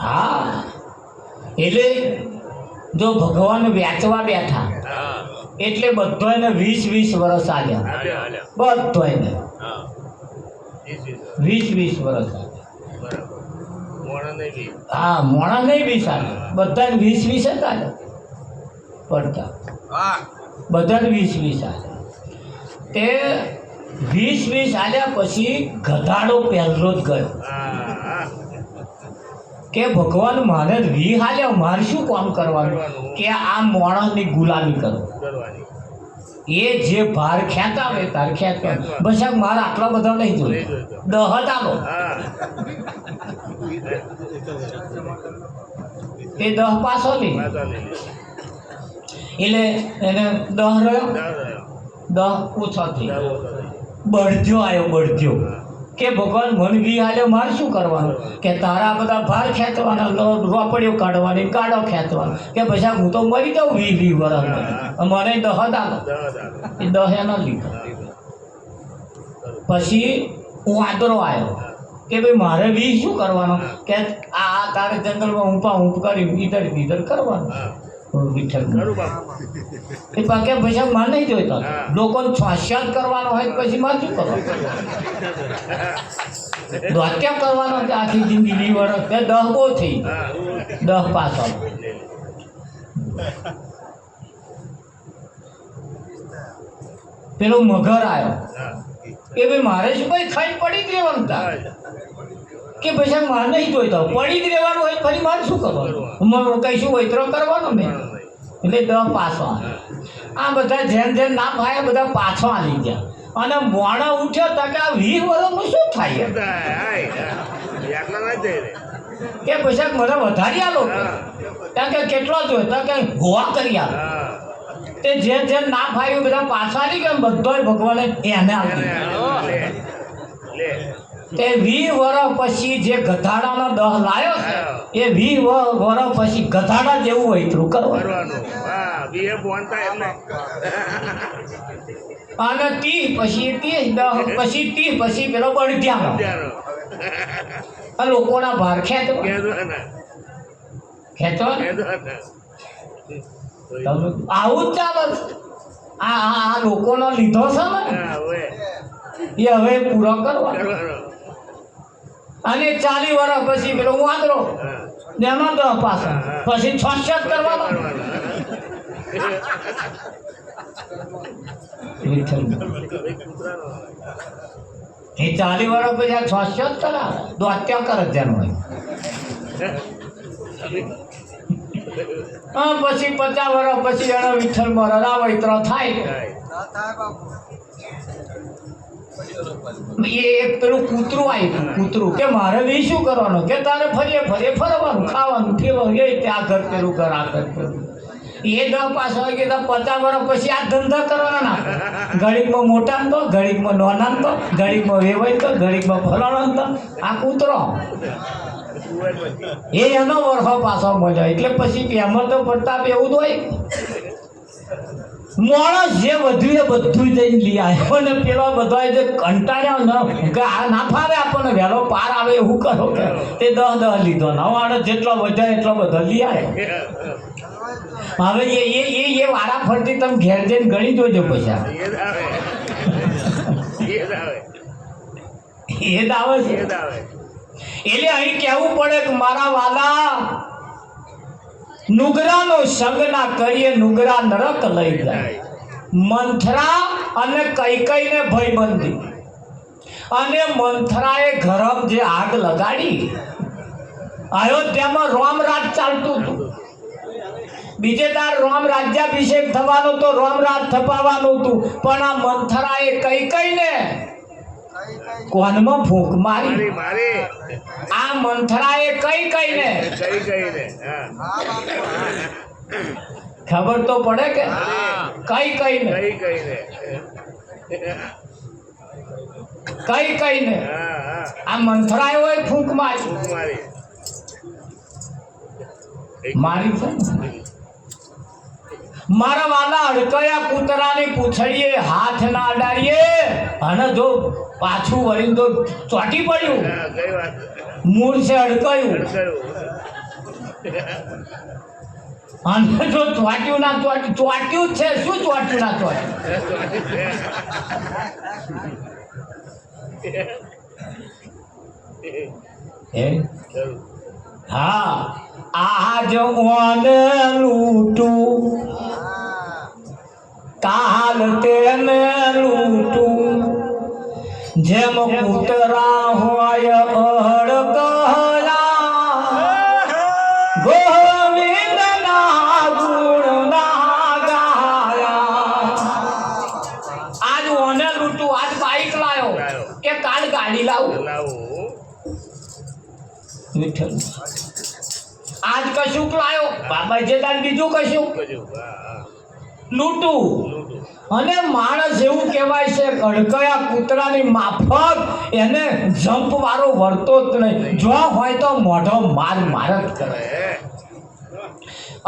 હા, એટલે જો ભગવાન વેચવા બેઠા એટલે બધો એને 20 વર્ષ આવ્યા. બધો એને 20 વર્ષ. હા, મોણા નહીં 20 આવે, બધાને 20 જ આવે પડતા. બધાને 20 આવે. તે 20 આવ્યા પછી ગધાડો પહેલો જ ગયો કે ભગવાન મારે 20 હાલ્યા, મારે શું કામ કરવાનું કે આ માણસની ગુલામી કરો. એ જે ભાર ખેંચા આવે તાર ખેંચવા, બસ આ મારે આટલા બધા નહીં જોઈએ, 10 ચાલો. એ 10 પાછો લે એટલે એને 10 રહ્યો, 10 ઓછો થઈ. બળજો આવ્યો, બળજો કે ભગવાન મન વી હાલે મારે શું કરવાનું કે તારા બધા ભાર ખેંચવાના રોપડીઓ કાઢવાની ગાડો ખેંચવાનો કે પછી હું તો મરી જાઉં 20 વર્ષ મને 10 દાલો એ 10 એનો લીધો પછી હું આદરો આવ્યો કે ભાઈ મારે 20 શું કરવાનો કે આ તારે જંગલમાં ઊંપા કરી ઈધર કરવાનું વિઠ્ઠલ એ પાકે પછી માર નહીં જોઈતો લોકોને શ્વાસ્યાદ કરવાનો હોય પછી માર શું કરવાનું દોત્યા કરવાનો આખી જિંદગી 20 વર્ષ તે 10 બહુ થઈ 10 પાછળ પેલો મગર આવ્યો કે ભાઈ મારે શું ભાઈ ખાઈ પડી જ રહેવાનું કે પછી મારે નહીં જોઈતો પડી જ રહેવાનું હોય ફરી મારે શું કરવાનું કહીશું વૈતરો કરવાનો મેં એટલે 10 પાછો આ બધા જેમ ના ભાઈ બધા પાછો આવી ગયા અને મોણા ઉઠ્યો તો કે આ 20 વર્ષનું શું થાય કે પછી મને વધારી આલો કારણ કે કેટલો જોયો તો કે હોવા કરી આલો તે જેમ ના ભાઈ બધા પાછા આવી ગયા બધોય ભગવાને એને આપી તે 20 વર્ષ પછી જે ગધાડાનો દહ લાયો છે એ 20 વર્ષ પછી ગધાડા જેવું વૈતરું કરવાનું અને 30 પછી 10 પછી 30 પછી પેલો બળદ્યાનો આ લોકોના ભાર ખેંચો આવું જ ચાલે આ લોકોનો લીધો છે ને એ હવે પૂરો કરવાનો અને 40 વર્ષ પછી પેલો વાંદરો એમાં 10 પાછા પછી 66 કરવાનો એ 40 વર્ષ પછી આ 66 કરાવે દોત્યા કરે જેનું હોય પછી 50 વર્ષ પછી એનો વિઠ્ઠલ મહારાજ આ વૈતરો થાય એક પેલું કૂતરું આવ્યું કૂતરું કે મારે બી શું કરવાનું કે તારે ફરીએ ફરવાનું ખાવાનું પીવાનું એ ત્યાં ઘર પેલું ઘર આ ઘર પેલું એ 10 પાછા હોય કે 50 વર્ષ પછી આ ધંધા કરવાના ઘડીકમાં મોટા તો ઘડીકમાં નાના તો ઘડીકમાં વેવાય તો ઘડીકમાં ફલાણા તો આ કૂતરો એનો વર્ષો પાછો મળ્યો એટલે પછી એમાં તો પ્રતાપ એવું જ હોય માણસ જે વધ્યું એ બધું જઈને લઈ આવ્યો ને પેલો બધા જે કંટાળ્યા ને કે આ ના ફાવે આપણને વહેલો પાર આવે એવું કરો કે તે 10 લીધો ને હવે જેટલો વધ્યો એટલો બધો લઈ આવ્યો હવે એ વારા ફરતી તમે ઘેર જઈને ગણી જોજો પૈસા એ જ આવે છે એટલે અહીં કહેવું પડે કે મારા વાલા નુગરાનો સંગ ના કરીએ નુગરા નરક લઈ જાય મંથરા અને કૈકઈને ભયબંધી અને મંથરાએ ગરમ જે આગ લગાડી અયોધ્યામાં રામ રાજ ચાલતું હતું બીજે તાર રામ રાજ્યાભિષેક થવાનો તો રામ રાજ થપાવવાનું હતું પણ આ મંથરાએ કૈકઈને કોનમાં ફૂંક મારી આ મંથરાએ કૈકઈને ખબર તો પડે કે કૈકઈને આ મંથરાએ હોય ફૂંક મારી છે મારા વાલા અડકયા કૂતરાની પૂંછડીએ હાથ ના અડાડીએ અને જો પાછું વળીને તો ચોટી પડ્યું મૂળ છે અડકાયું અને જો ચોટ્યું ના ચોટ્યું ચોટ્યું છે શું ચોટ્યું ના ચોટ્યું હા આજ ઓને લૂટું કાલ તેને લૂટું જેમ કૂતરા હોય અડકયા ગોવિંદના ગુણ ના ગાયા આજ ઓને લૂટું આજ બાઈક લાયો કે કાલ ગાડી લાવું વિઠ્ઠલ આજ કશું લાયો બાબા જે તાર બીજું કશું લૂંટવું. અને માણસ એવું કહેવાય છે અડકયા કૂતરાની માફક એને જંપ વાળો વળતો જ નહીં. જો હોય તો મોઢો માર જ કરે.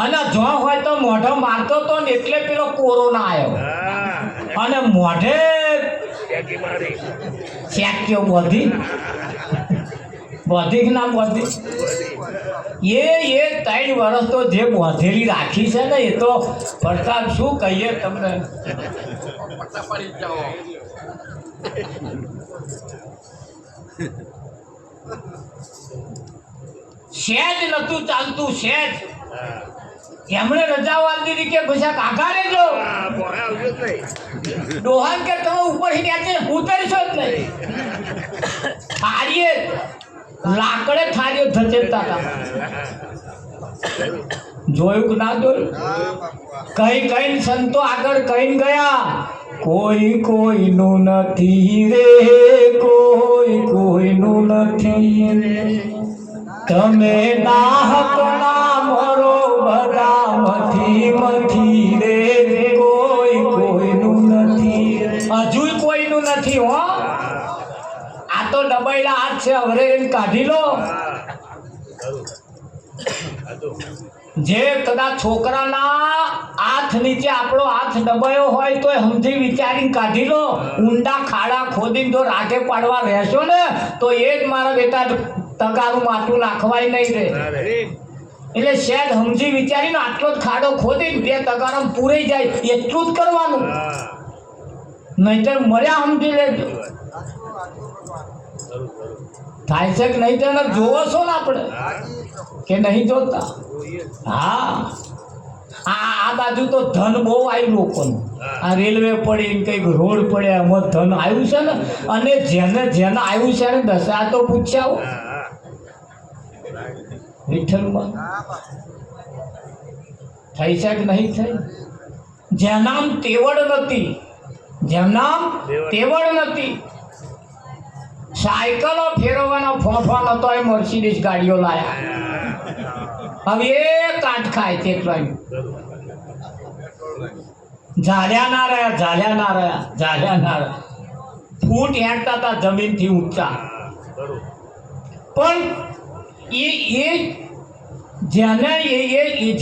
અને જો હોય તો મોઢો મારતો તો ને એટલે પેલો કોરોના આવ્યો. અને મોઢે શેક્યો બધી ના બધી. એ 3 વર્ષ તો જે બોધેલી રાખી છે ને, એ તો પ્રતાપ શું કહીએ તમને. સેજ નતું ચાલતું, સેજ. એમણે રજાઓ આપી દીધી કે પછી કાકા રેજો ડોહાન કે તમે ઉપર નીચે ઉતરશો જ નહીં. થાળીએ લાકડે થાળીઓ ધચેડતા હતા. જોયું કે ના જોયું? કઈ સંતો આગળ કહીને ગયા, કોઈનું નથી રે, કોઈનું નથી રે, તમે નાહક ના મરો બધા મથી રે, કોઈનું નથી. હજુ કોઈનું નથી હો. આ તો દબાયેલા હાથ છે, હવે કાઢી લો. જે કદાચ છોકરાના હાથ નીચે આપણો હાથ દબાયો હોય તો સમજી વિચારીને કાઢી લો. ઊંડા ખાડા ખોદીને જો રાગે પાડવા રહેશો ને તો એ જ મારા બેટા તગારું માટું નાખવાય નહીં રે. એટલે શેદ સમજી વિચારીને આટલો જ ખાડો ખોદીને 2 તગારામ પૂરાઈ જાય એટલું જ કરવાનું. નહીતર મર્યા સમજી લેજો. થાય છે કે નહીં? તેને જોવો છો ને આપણે કે નહીં જોતા? હા, આ બાજુ તો ધન બહુ આવ્યું લોકોનું. આ રેલવે પડી, કંઈક રોડ પડે, એમાં ધન આવ્યું છે ને. અને જેને આવ્યું છે ને દશા તો પૂછ્યા વિઠ્ઠલમાં થઈ છે કે નહીં થઈ? જેનામ તેવડ નથી, સાયકલો ફેરવવાનો ફોફા નતો, એ મર્સિડીઝ ગાડીઓ લાયા. હવે એ કાટ ખાય તેટલા ઝાલ્યા ના રહ્યા. ફૂટ હેંકતા હતા જમીનથી ઊંચા. પણ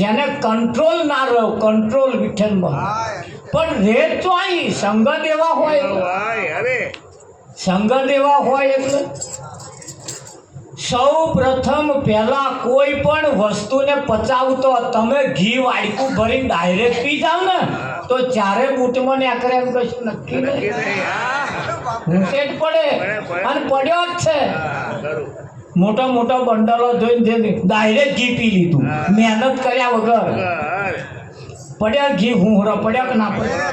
જેને કંટ્રોલ ના રહ્યો, કંટ્રોલ વિઠ્ઠલમાં. પણ રેત તો અહીં સંગત એવા હોય, એટલે સૌ પ્રથમ પહેલા કોઈ પણ વસ્તુને પચાવતો તમે ઘી વાડકું ભરીને ડાયરેક્ટ પી જાવ ને તો ચારે બૂટમાં ને આખરે એમ કશું નક્કી નહીં. ઊંચે જ પડે અને પડ્યો જ છે. મોટા બંડલો જોઈને ડાયરેક્ટ ઘી પી લીધું, મહેનત કર્યા વગર. પડ્યા ઘી હુંહરો પડ્યા કે ના પડ્યા?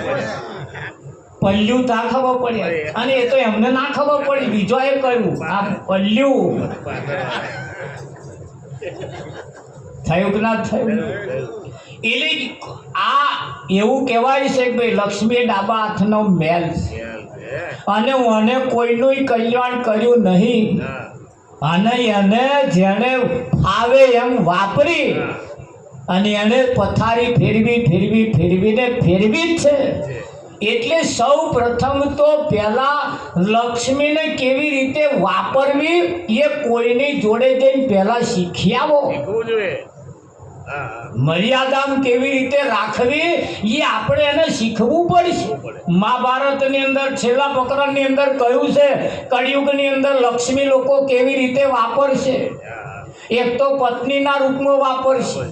પલ્યું તા ખબર પડી. અને એ તો એમને ના ખબર પડી, બીજો એ કહ્યું આ પલ્યું. થયું કે ના થયું? એટલે આ એવું કહેવાય છે કે ભાઈ લક્ષ્મી ડાબા હાથનો મેલ છે. અને મને કોઈનું કલ્યાણ કર્યું નહીં. અને એને જેને ફાવે એમ વાપરી અને એને પથારી ફેરવીને ફેરવી જ છે. એટલે સૌ પ્રથમ તો પહેલા લક્ષ્મીને કેવી રીતે વાપરવી એ કોઈની જોડે જઈને પહેલા શીખી આવો. મર્યાદામાં કેવી રીતે રાખવી એ આપણે એને શીખવું પડશે. મહાભારતની અંદર છેલ્લા પ્રકરણની અંદર કહ્યું છે કળિયુગની અંદર લક્ષ્મી લોકો કેવી રીતે વાપરશે. એક તો પત્નીના રૂપમાં વાપરશે,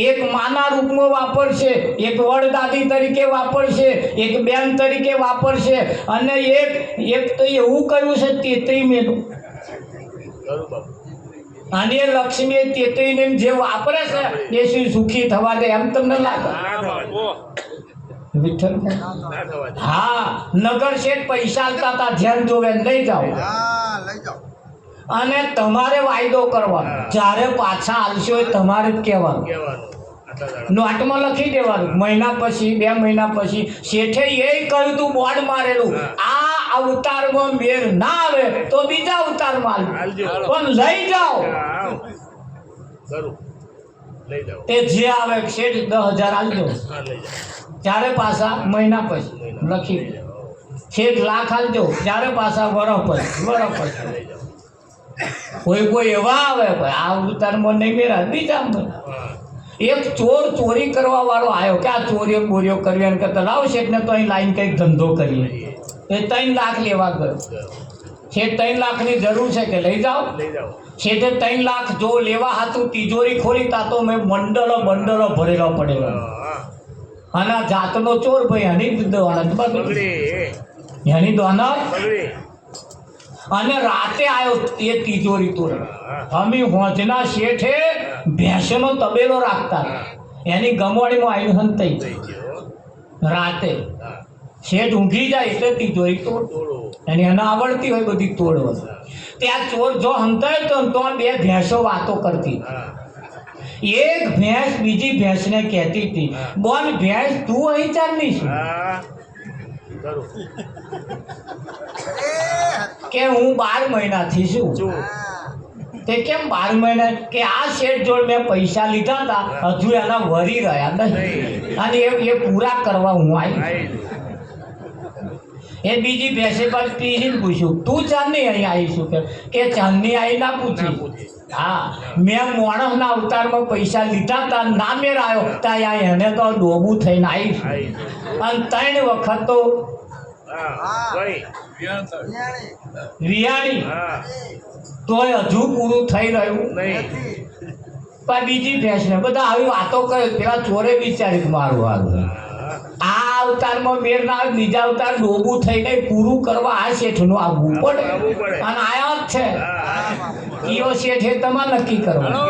એક માના રૂપમાં વાપરશે, એક વડદાદી તરીકે વાપરશે, એક બેન તરીકે વાપરશે, અને એક તો એવું કહ્યું છે 33 મેનું. અને એ લક્ષ્મી 33 જે વાપરે છે એ શું સુખી થવા દે એમ તમને લાગે? વિઠ્ઠલ હા, નગર શેઠ પૈસા આલતા હતા, જેમ જોવે લઈ જાઓ. અને તમારે વાયદો કરવાનો, જ્યારે પાછા આલશો એ તમારે જ કહેવાનું. નોટમાં લખી દેવાનું. મહિના પછી 2 મહિના પછી શેઠે એ કહ્યું તું બોર્ડ મારેલું, આ અવતારમાં મેળ ના આવે તો બીજા અવતારમાં પણ લઈ જાઓ. લઈ જાઓ. તે જે આવે શેઠ 10,000 આલજો, હા, લઈ જાઓ. ત્યારે પાછા મહિના પછી લખી દે. શેઠ લાખ આલજો, ત્યારે પાછા વરસ પછી. લઈ જાઓ. કોઈ એવા આવે ભાઈ આ ઉતારમાં નહીં મેળા બીજા હા. એક ચોર ચોરી કરવા વાળો આવ્યો કે આ ચોરીઓ બોરીઓ કરવી એમ કરતા લાવો શેઠને તો અહીં લાઈન કંઈક ધંધો કરીએ. એ 3 લાખ લેવા ગયો. શેઠ 3 લાખની જરૂર છે કે લઈ જાઓ. લઈ જાઓ. શેઠે 3 લાખ જો લેવા હતું તિજોરી ખોલી તા તો મેં બંડલો ભરેલો પડેલો. હા. અને આ જાતનો ચોર ભાઈ એની દોનત બગડી. એની દોનત. બગડી. અને રાતે આવ્યો એ તિજોરી તોડ. અમે હોજના શેઠે ભેંસનો તબેલો રાખતા, એની ગમવાડીમાં આવીને હંતાઈ થઈ ગયો. રાતે. હા. શેઠ ઊંઘી જાય એટલે તિજોરી તોડ. તોડો. અને એને આવડતી હોય બધી તોડવા. ત્યાં ચોર જો હંતાય તો 2 ભેંસો વાતો કરતી. હા. એક ભેંસ બીજી ભેંસને કહેતી હતી, બોલ ભેંસ તું અહીં ચાલની છું? હા. કરું. કે હું 12 મહિનાથી છું. શું? તે કેમ 12 મહિના? કે આ શેઠ જોડે મેં પૈસા લીધા હતા, હજુ એના વરી રહ્યા નહીં, અને એ પૂરા કરવા હું આવી. આવી જુ. એ બીજી ભેંસે પર પીને પૂછ્યું, તું ચાંદની અહીં આવીશું? કે ચાંદની આવી ના પૂછી. હા, મેં માણસના અવતારમાં પૈસા લીધા હતા, ના મેર આવ્યો ત્યાં એને તો ડોબું થઈને આવીશ. આવી જુ. અને 3 વખત તો હા. વળી. વિયાણી, હા. તોય હજુ પૂરું થઈ રહ્યું નહીં. પણ બીજી ભેંસને બધા આવી વાતો કરે. પેલા ચોરે વિચાર્યું મારું હારું હા. આ અવતારમાં મેર ના આવે, બીજા અવતાર ડોબું થઈને પૂરું કરવા આ શેઠનું આવવું પડે. આવવું પડે. અને આયા જ છે હા. ઈઓ શેઠ એ તમારે નક્કી કરવાનું.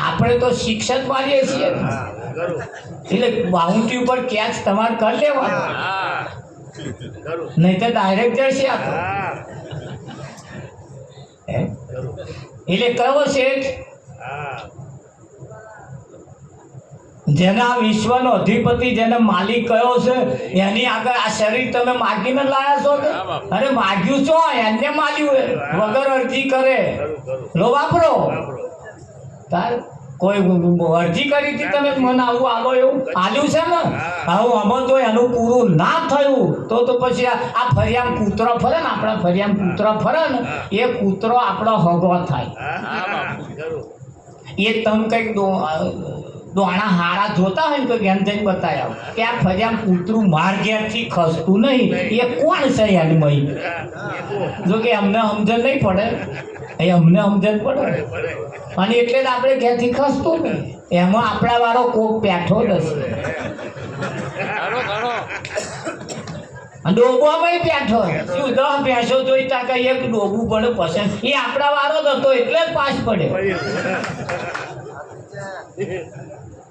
આપણે તો શિક્ષક મારીએ છીએ, હા. કરું. એટલે બાઉન્ડ્રી ઉપર કેચ તમારે કરી લેવાનો, હા. કરું. નહીં તો ડાયરેક્ટ જશે આ તો. હા. હે? કરું. એટલે કયો શેઠ? હા. જેના વિશ્વનો અધિપતિ, જેને માલિક કયો છે, એની આગળ આ શરીર તમે માગીને લાયા છો કે? અરે માગ્યું છો, એને માલ્યું હે, વગર અરજી કરે. કરું. કરું. લો વાપરો. વાપરો. તાર કોઈ અરજી કરી હતી તમે મને આવું આલો એવું આલ્યું છે ને? આવું આમાં જો એનું પૂરું ના થયું તો પછી આ ફરિયામ કૂતરો ફરે ને, આપણા ફરિયામ કૂતરો ફરે ને, એ કૂતરો આપણો હગો થાય. હા. કરું. એ તમે કંઈક દોણા હારા જોતા હોય ને તો ઘેર જઈને બતાવી આવો કે આ ફરિયામ કૂતરું માર ઘેરથી ખસતું નહીં, એ કોણ છે એની મહી? જો કે અમને સમજણ નહીં પડે, એ અમને સમજણ પડે. અને એટલે જ આપણે ઘેરથી ખસતું નહીં, એમાં આપણા વાળો કોક બેઠો જ હશે. ડોબામાં બેઠો શું 10 ભેંસો જોઈ તા કે એક ડોબું પડે પસંદ, એ આપણા વાળો જ હતો એટલે જ પાસ પડે.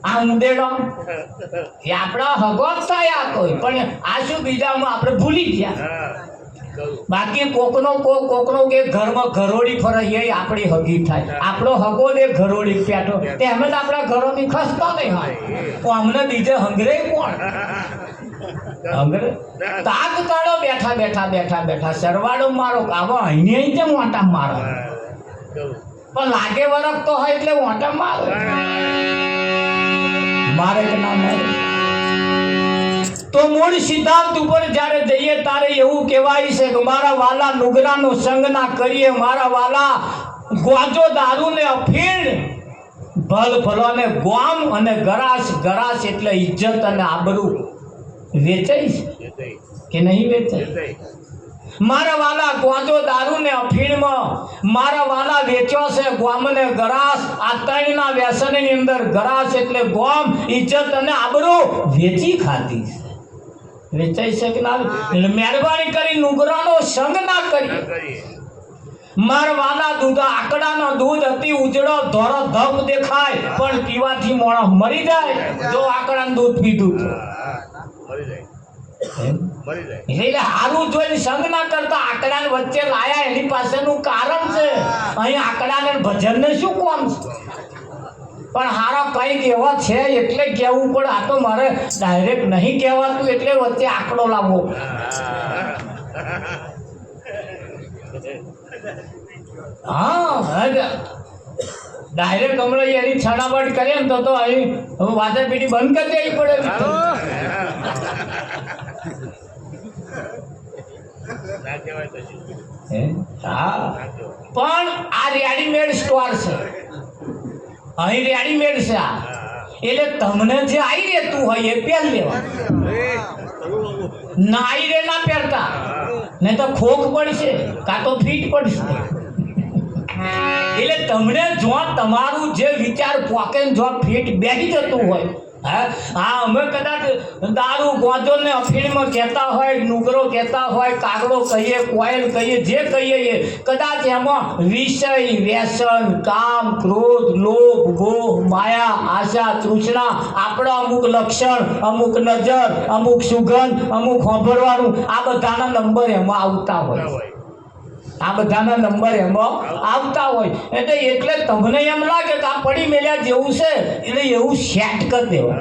આ ઉંદેડો એ આપણા હગો જ થયા કોઈ, પણ આ શું બીજામાં આપણે ભૂલી ગયા. બાકી કોકનો કે ઘરમાં ઘરોડી ફરે એ આપણી હગી થાય. આપણો હગો ને ઘરોડી પેઠો તેમ જ આપણા ઘરોની ખસતો નહીં હોય. તો અમને બીજે હંગરે કોણ? હંગરે તાક કાઢો બેઠા સરવાળો મારો આવો અહીં જેમ વાંટા મારો, પણ લાગે વરખ તો હોય એટલે વાંટા મારો. મારે કે ના મારે તો મૂળ સિદ્ધાંત ઉપર જ્યારે જઈએ તારે એવું કહેવાય છે કે મારા વાલા નુગરાનો સંગ ના કરીએ, મારા વાલા ગોજો દારૂ ને અફીણ, ભલ ભલોને ગોમ અને ગરાસ એટલે ઇજ્જત અને આબરૂ વેચાઈ છે કે નહીં વેચાઈ? મારા વાલા ગોજો દારૂ ને અફીણમાં મારા વાલા વેચ્યો છે ગોમ ને ગરાસ. આ 3ના વ્યસનની અંદર ગરાસ એટલે ગોમ, ઇજ્જત અને આબરૂ વેચી ખાધી છે. વેચાઈ છે કે ના? એટલે મહેરબાની કરી નુગરાનો સંગ ના કરીએ. મારા વાલા દૂધ આકડાનો દૂધ અતિ ઉજળો ધોરો ધપ દેખાય, પણ પીવાથી મોણો મરી જાય. જો આકડાનું દૂધ પીધું એટલે હારું જોઈને સંગ ના કરતા આકડાને વચ્ચે લાયા, એની પાસેનું કારણ છે. અહીં આકડાને ભજનને શું કોમ છે? પણ હારા કંઈક એવા છે એટલે કહેવું પડે. આ તો મારે ડાયરેક્ટ નહીં કહેવાતું એટલે વચ્ચે આંકડો લાવવો. હા ડાયરેક્ટ હમણાં એની છણાવટ કરે ને તો અહીં વાદર પેટી બંધ કરી દેવી પડે. ના કહેવાય પછી. હે? હા, પણ આ રેડીમેડ સ્ટોર છે, અહીં રેડીમેડ છે આ. એટલે તમને જે આવી રહેતું હોય એ પહેર લેવાનું, ના આવી રે ના પહેરતા, નહીં તો ખોખ પડશે કાં તો ફીટ પડશે. એટલે તમને જો તમારું જે વિચાર પોકેટ જો ફીટ બેસી જતું હોય, હા અમે કદાચ દારૂ ગોંધો ને અફીણમાં કહેતા હોય, નુગરો કહેતા હોય, કાગડો કહીએ, કોયલ કહીએ, જે કહીએ એ કદાચ એમાં વિષય, વ્યસન, કામ, ક્રોધ, લોભ, મોહ, માયા, આશા, તૃષ્ણા, આપણા અમુક લક્ષણ, અમુક નજર, અમુક સુગંધ, અમુક સાંભળવાનું, આ બધાના નંબર એમાં આવતા હોય. આ બધાના નંબર એમાં આવતા હોય. એટલે તમને એમ લાગે કે આ પડી મેલ્યા જેવું છે, એટલે એવું સેટ કરી દેવા.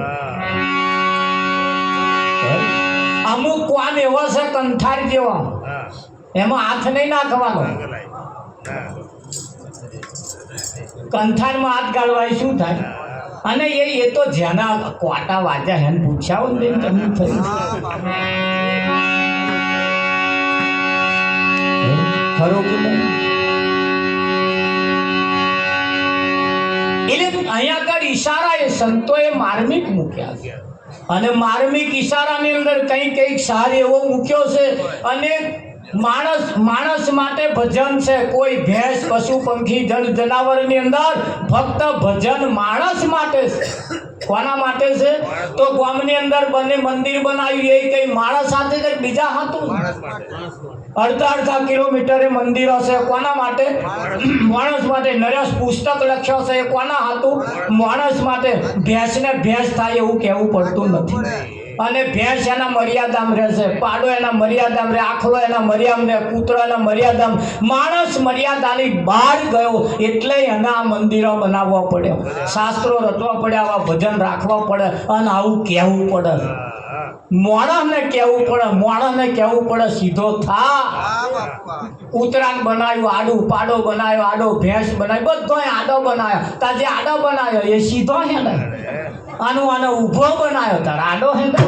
અમુક કામ એવા છે કંઠાર જેવા, એમાં હાથ નહીં નાખવાનો. કંઠારમાં હાથ ગાળવા શું થાય? અને એ તો જેના કોટા વાંચ્યા એને પૂછ્યા હોય ને તમને થઈ ખરો કે નહીં? એટલે અહીંયા આગળ ઈશારા એ સંતોએ માર્મિક મૂક્યા છે, અને માર્મિક ઈશારાની અંદર કંઈક સાર એવો મૂક્યો છે. અને માણસ માટે ભજન છે, કોઈ ભેંસ, પશુ, પંખી, જળ જનાવરની અંદર ફક્ત ભજન માણસ માટે છે. કોના માટે છે? તો ગામની અંદર બંને મંદિર બનાવ્યું એ કઈ માણસ સાથે છે બીજા હતું? અડધા કિલોમીટરે મંદિરો છે, કોના માટે? માણસ માટે. નરેશ પુસ્તક લખ્યો છે, એ કોના હતું? માણસ માટે. ભેંસને ભેંસ થાય એવું કહેવું પડતું નથી. અને ભેંસ એના મર્યાદામાં રહેશે, પાડો એના મર્યાદામાં રહે, આખલો એના મર્યાદામાં રહે, કૂતરો એના મર્યાદામાં. માણસ મર્યાદાની બહાર ગયો એટલે એના મંદિરો બનાવવા પડે, શાસ્ત્રો રચવા પડે, આવા ભજન રાખવા પડે, અને આવું કહેવું પડે. માણસને કહેવું પડે, માણસને કહેવું પડે સીધો થા. ઉત્તરાયણ બનાવ્યું આડું, પાડો બનાવ્યો આડો, ભેંસ બનાવ્યો, બધો આડો બનાવ્યો. તાર જે આડો બનાવ્યો એ સીધો હે ને, આનો ઊભો બનાવ્યો તાર આડો હે ને.